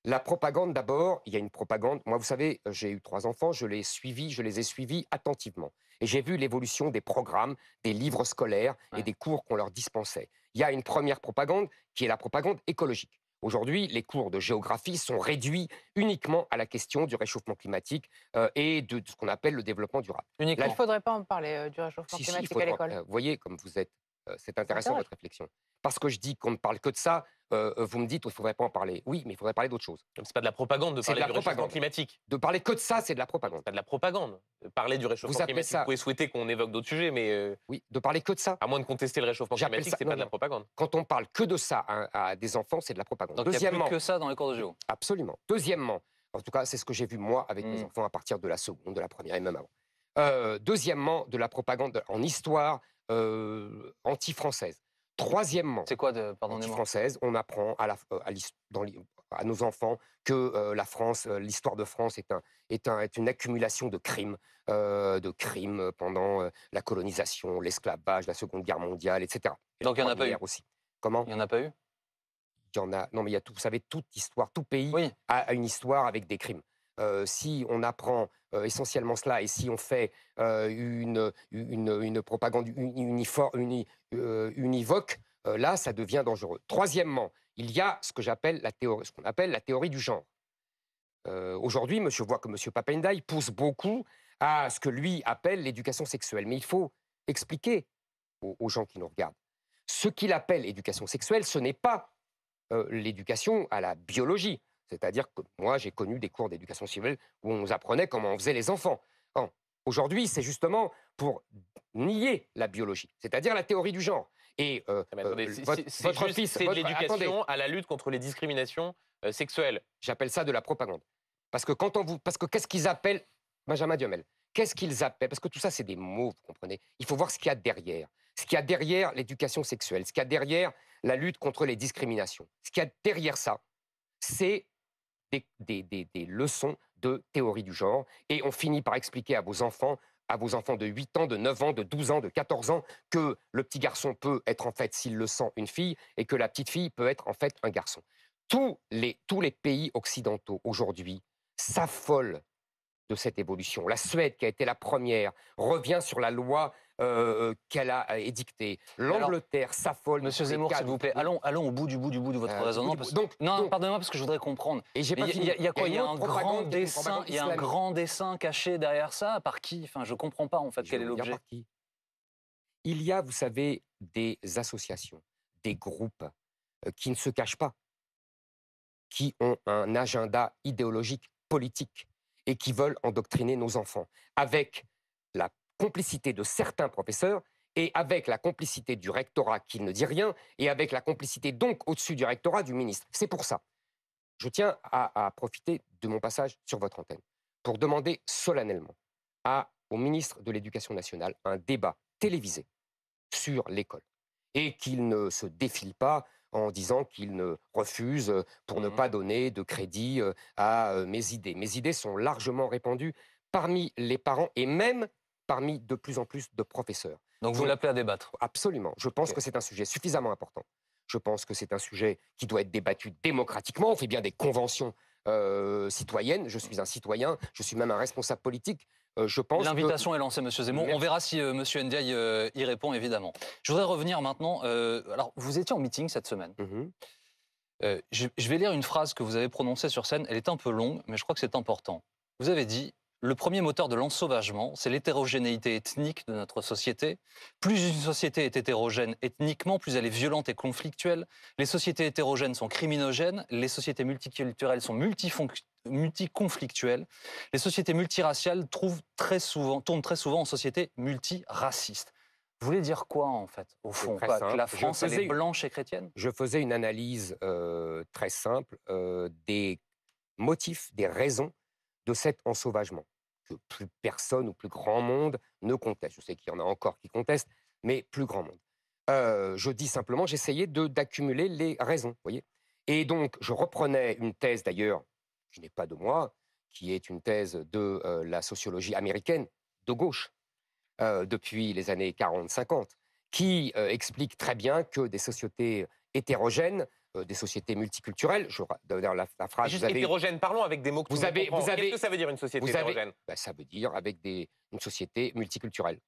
La propagande, d'abord, il y a une propagande. Moi, vous savez, j'ai eu 3 enfants, je les ai suivis attentivement. Et j'ai vu l'évolution des programmes, des livres scolaires et des cours qu'on leur dispensait. Il y a une première propagande qui est la propagande écologique. Aujourd'hui, les cours de géographie sont réduits uniquement à la question du réchauffement climatique et de ce qu'on appelle le développement durable. Il ne faudrait pas en parler du réchauffement Si, climatique il à faudra. l'école. Vous voyez, comme vous êtes, c'est intéressant votre réflexion. Parce que je dis qu'on ne parle que de ça, vous me dites qu'il ne faudrait pas en parler. Oui, mais il faudrait parler d'autre chose. C'est pas de la propagande de C'est de parler la du réchauffement propagande. climatique. De parler que de ça, c'est de la propagande. C'est pas de la propagande. Parler du réchauffement Vous appelez climatique, ça- vous pouvez souhaiter qu'on évoque d'autres sujets, mais Oui, de parler que de ça. à moins de contester le réchauffement J'appelle climatique, ça- c'est non, pas de la non. propagande. Quand on parle que de ça à des enfants, c'est de la propagande. Donc il n'y a plus Deuxièmement, que ça dans les cours de géo. absolument. Deuxièmement, en tout cas, c'est ce que j'ai vu moi avec mes enfants à partir de la seconde, de la première et même avant. Deuxièmement, de la propagande en histoire anti-française. Troisièmement, C'est quoi, pardonnez-moi? anti-française, on apprend à nos enfants que la France, l'histoire de France est une accumulation de crimes pendant la colonisation, l'esclavage, la Seconde Guerre mondiale, etc. Et Donc il n'y en a pas eu? première aussi. Comment? Il n'y en a pas eu? Il y en a. Non, mais il y a tout. Vous savez, toute histoire, tout pays Oui. a une histoire avec des crimes. Si on apprend essentiellement cela et si on fait une propagande univoque, là, ça devient dangereux. Troisièmement, il y a ce qu'on appelle la théorie du genre. Aujourd'hui, je vois que M. Papendiaï pousse beaucoup à ce que lui appelle l'éducation sexuelle. Mais il faut expliquer aux gens qui nous regardent. Ce qu'il appelle éducation sexuelle, ce n'est pas l'éducation à la biologie. C'est-à-dire que moi, j'ai connu des cours d'éducation sexuelle où on nous apprenait comment on faisait les enfants. Aujourd'hui, c'est justement pour nier la biologie, c'est-à-dire la théorie du genre. Et votre fils... C'est de l'éducation à la lutte contre les discriminations sexuelles. J'appelle ça de la propagande. Parce que qu'est-ce qu'ils appellent, Benjamin Duhamel, qu'est-ce qu'ils appellent, parce que tout ça, c'est des mots, vous comprenez. Il faut voir ce qu'il y a derrière. Ce qu'il y a derrière l'éducation sexuelle, ce qu'il y a derrière la lutte contre les discriminations. Ce qu'il y a derrière ça, c'est des leçons de théorie du genre. Et on finit par expliquer à vos enfants de 8 ans, de 9 ans, de 12 ans, de 14 ans, que le petit garçon peut être en fait, s'il le sent, une fille, et que la petite fille peut être en fait un garçon. Tous les pays occidentaux aujourd'hui s'affolent de cette évolution. La Suède, qui a été la première, revient sur la loi qu'elle a édictée. L'Angleterre s'affole. Monsieur Zemmour, s'il vous plaît, allons au bout de votre raisonnement. Non, pardonnez-moi, parce que je voudrais comprendre. Et j'ai pas Il fini. y a quoi? Il y a une un autre grand propagande qui est une dessin. propagande Il y a un islamique. grand dessin caché derrière ça. Par qui? Enfin, je comprends pas en fait Je quel vais est vous dire l'objet. par qui. Il y a, vous savez, des associations, des groupes qui ne se cachent pas, qui ont un agenda idéologique, politique, et qui veulent endoctriner nos enfants, avec la complicité de certains professeurs, et avec la complicité du rectorat qui ne dit rien, et avec la complicité donc au-dessus du rectorat du ministre. C'est pour ça. Je tiens à profiter de mon passage sur votre antenne pour demander solennellement au ministre de l'Éducation nationale un débat télévisé sur l'école et qu'il ne se défile pas en disant qu'il ne refuse pour ne pas donner de crédit à mes idées. Mes idées sont largement répandues parmi les parents et même parmi de plus en plus de professeurs. Donc vous l'appelez à débattre? Absolument. Je pense que c'est un sujet suffisamment important. Je pense que c'est un sujet qui doit être débattu démocratiquement. On fait bien des conventions citoyennes. Je suis un citoyen, je suis même un responsable politique. Je pense L'invitation est lancée, Monsieur Zemmour. Merci. On verra si Monsieur Ndiaye y répond, évidemment. Je voudrais revenir maintenant. Alors, vous étiez en meeting cette semaine. Je vais lire une phrase que vous avez prononcée sur scène. Elle est un peu longue, mais je crois que c'est important. Vous avez dit: le premier moteur de l'ensauvagement, c'est l'hétérogénéité ethnique de notre société. Plus une société est hétérogène ethniquement, plus elle est violente et conflictuelle. Les sociétés hétérogènes sont criminogènes. Les sociétés multiculturelles sont multiconflictuelles. Les sociétés multiraciales tournent très souvent en sociétés multiracistes. Vous voulez dire quoi, en fait, au fond? très Que simple. la France, elle est blanche et chrétienne? Je faisais une analyse très simple des motifs, des raisons de cet ensauvagement que plus personne ou plus grand monde ne conteste. Je sais qu'il y en a encore qui contestent, mais plus grand monde. Je dis simplement, j'essayais d'accumuler les raisons, vous voyez. Et donc, je reprenais une thèse, d'ailleurs, qui n'est pas de moi, qui est une thèse de la sociologie américaine, de gauche, depuis les années 40-50, qui explique très bien que des sociétés hétérogènes, des sociétés multiculturelles, d'ailleurs la phrase... Juste vous avez, hétérogène, parlons avec des mots que tout le monde comprend. vous avez- Qu'est-ce que ça veut dire une société hétérogène? ça veut dire une société multiculturelle.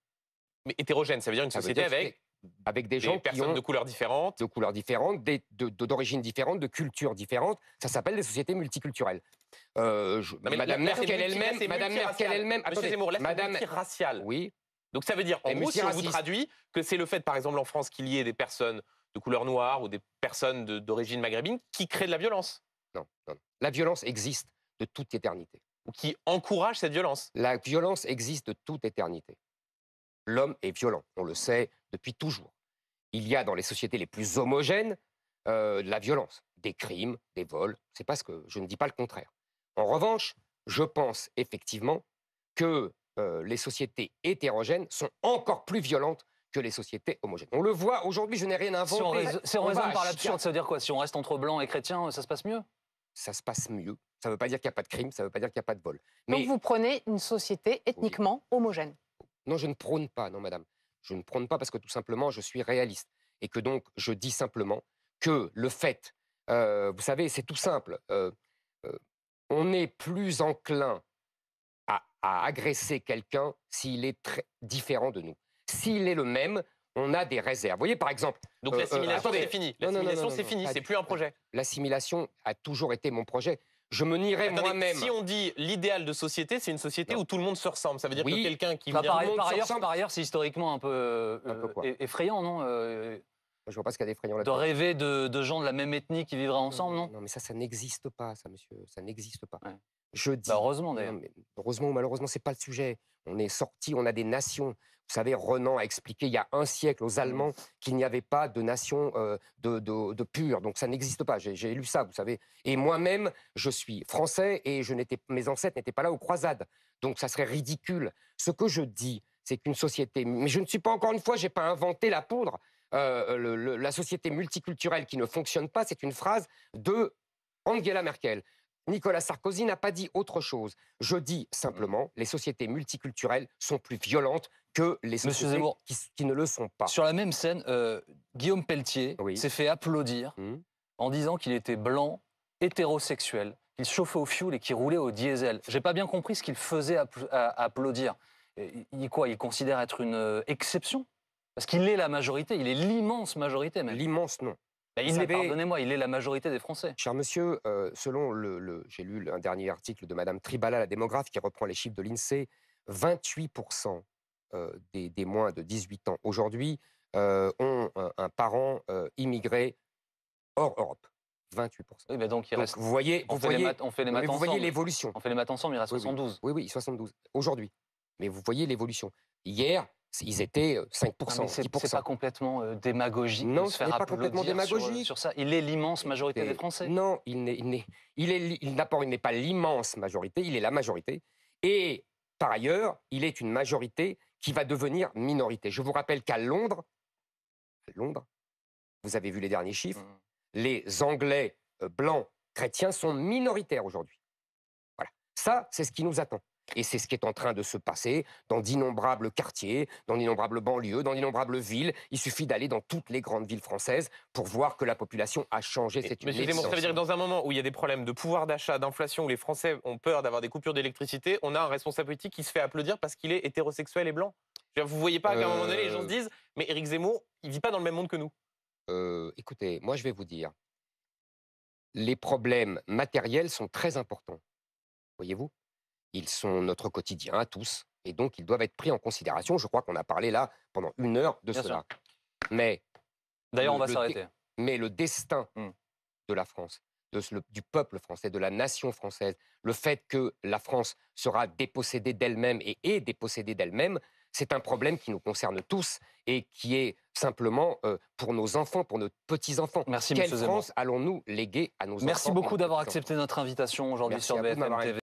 Mais hétérogène, ça veut dire une Ça veut société dire avec des gens des qui personnes ont de couleurs différentes. de couleurs différentes, d'origines différentes, de cultures différentes. Ça s'appelle des sociétés multiculturelles. Non, mais Madame là, c'est Merkel elle-même... c'est Madame Merkel multiracial. elle-même... Monsieur Attendez, Zemmour, là, c'est Madame... multiracial. Oui, Donc ça veut dire, en Et gros, si on vous multiraciste. traduit, que c'est le fait, par exemple, en France, qu'il y ait des personnes de couleur noire ou des personnes d'origine maghrébine qui créent de la violence non, non. La violence existe de toute éternité. ou qui encouragent cette violence. La violence existe de toute éternité. L'homme est violent, on le sait depuis toujours. Il y a dans les sociétés les plus homogènes de la violence, des crimes, des vols. C'est pas ce que je ne dis pas le contraire. En revanche, je pense effectivement que les sociétés hétérogènes sont encore plus violentes que les sociétés homogènes. On le voit aujourd'hui, je n'ai rien inventé. Si on On va raisonne à par l'absurde, Chicago. ça veut dire quoi? Si on reste entre blancs et chrétiens, ça se passe mieux? Ça se passe mieux. Ça ne veut pas dire qu'il n'y a pas de crime, ça ne veut pas dire qu'il n'y a pas de vol. Donc Mais vous prenez une société ethniquement homogène. non, je ne prône pas, non, madame. Je ne prône pas parce que tout simplement, je suis réaliste. Et que donc, je dis simplement que le fait, vous savez, c'est tout simple. On est plus enclin à agresser quelqu'un s'il est très différent de nous. S'il est le même, on a des réserves. Vous voyez, par exemple, Donc l'assimilation, attendez. c'est fini. Non, non, non, L'assimilation, non, c'est non, fini, pas c'est du plus un tout. projet. L'assimilation a toujours été mon projet. Je me nierais Attendez, moi-même. si on dit l'idéal de société, c'est une société Non. où tout le monde se ressemble. Ça veut dire Oui. que quelqu'un qui Bah, vient... le monde se ressemble. par ailleurs, c'est historiquement un peu, Un peu quoi effrayant, non? Je vois pas ce qu'il y a d'effrayant De là-dedans. rêver de gens de la même ethnie qui vivraient ensemble, non? Non, mais ça n'existe pas, ça, monsieur. Ça n'existe pas. Ouais. Je dis. Bah, heureusement, Non, d'ailleurs. mais heureusement ou malheureusement, c'est pas le sujet. On est sorti, on a des nations. Vous savez, Renan a expliqué il y a un siècle aux Allemands qu'il n'y avait pas de nation de pure. Donc ça n'existe pas. J'ai lu ça, vous savez. Et moi-même, je suis français et mes ancêtres n'étaient pas là aux croisades. Donc ça serait ridicule. Ce que je dis, c'est qu'une société. Mais je ne suis pas, encore une fois, j'ai pas inventé la poudre. La société multiculturelle qui ne fonctionne pas, c'est une phrase de Angela Merkel. Nicolas Sarkozy n'a pas dit autre chose. Je dis simplement, les sociétés multiculturelles sont plus violentes que les Monsieur sociétés Zemmour, qui ne le sont pas. Sur la même scène, Guillaume Pelletier Oui. s'est fait applaudir Hum. en disant qu'il était blanc, hétérosexuel, qu'il chauffait au fioul et qu'il roulait au diesel. J'ai pas bien compris ce qu'il faisait applaudir. Il considère être une exception? Parce qu'il est la majorité, il est l'immense majorité même. L'immense non. Bah, Vous il est, savez- pardonnez-moi, il est la majorité des Français. Cher monsieur, selon j'ai lu un dernier article de Madame Tribala, la démographe, qui reprend les chiffres de l'INSEE, 28% des moins de 18 ans aujourd'hui ont un parent immigré hors Europe. 28%. Oui, mais donc il Donc, reste. vous voyez, On fait les maths mais vous voyez ensemble. l'évolution. On fait les maths ensemble, il reste Oui, oui. 72. Oui, 72. Aujourd'hui. Mais vous voyez l'évolution. Hier, ils étaient 5%, Non, mais c'est 10%. pas complètement démagogique Non, de se ce faire n'est pas complètement applaudir démagogique. sur ça. Il est l'immense majorité des Français. Non, il n'est pas l'immense majorité, il est la majorité. Et par ailleurs, il est une majorité qui va devenir minorité. Je vous rappelle qu'à Londres, vous avez vu les derniers chiffres, Mhm. les Anglais blancs chrétiens sont minoritaires aujourd'hui. Voilà. Ça, c'est ce qui nous attend. Et c'est ce qui est en train de se passer dans d'innombrables quartiers, dans d'innombrables banlieues, dans d'innombrables villes. Il suffit d'aller dans toutes les grandes villes françaises pour voir que la population a changé. C'est une Monsieur Zemmour, ça veut évidence. dire que dans un moment où il y a des problèmes de pouvoir d'achat, d'inflation, où les Français ont peur d'avoir des coupures d'électricité, on a un responsable politique qui se fait applaudir parce qu'il est hétérosexuel et blanc. Je veux dire, vous voyez pas qu'à un moment donné, les gens se disent « Mais Éric Zemmour, il vit pas dans le même monde que nous ». Écoutez, moi je vais vous dire, les problèmes matériels sont très importants. Voyez-vous, ils sont notre quotidien à tous, et donc ils doivent être pris en considération. Je crois qu'on a parlé là pendant 1 heure de Bien cela. Mais D'ailleurs, Le- on va le s'arrêter. mais le destin Mm. de la France, du peuple français, de la nation française, le fait que la France sera dépossédée d'elle-même et est dépossédée d'elle-même, c'est un problème qui nous concerne tous et qui est simplement pour nos enfants, pour nos petits-enfants. Merci, Quelle monsieur Zemmour. France allons-nous léguer à nos enfants? Merci beaucoup et d'avoir petits-enfants accepté notre invitation aujourd'hui Merci sur à vous de m'avoir BFM TV.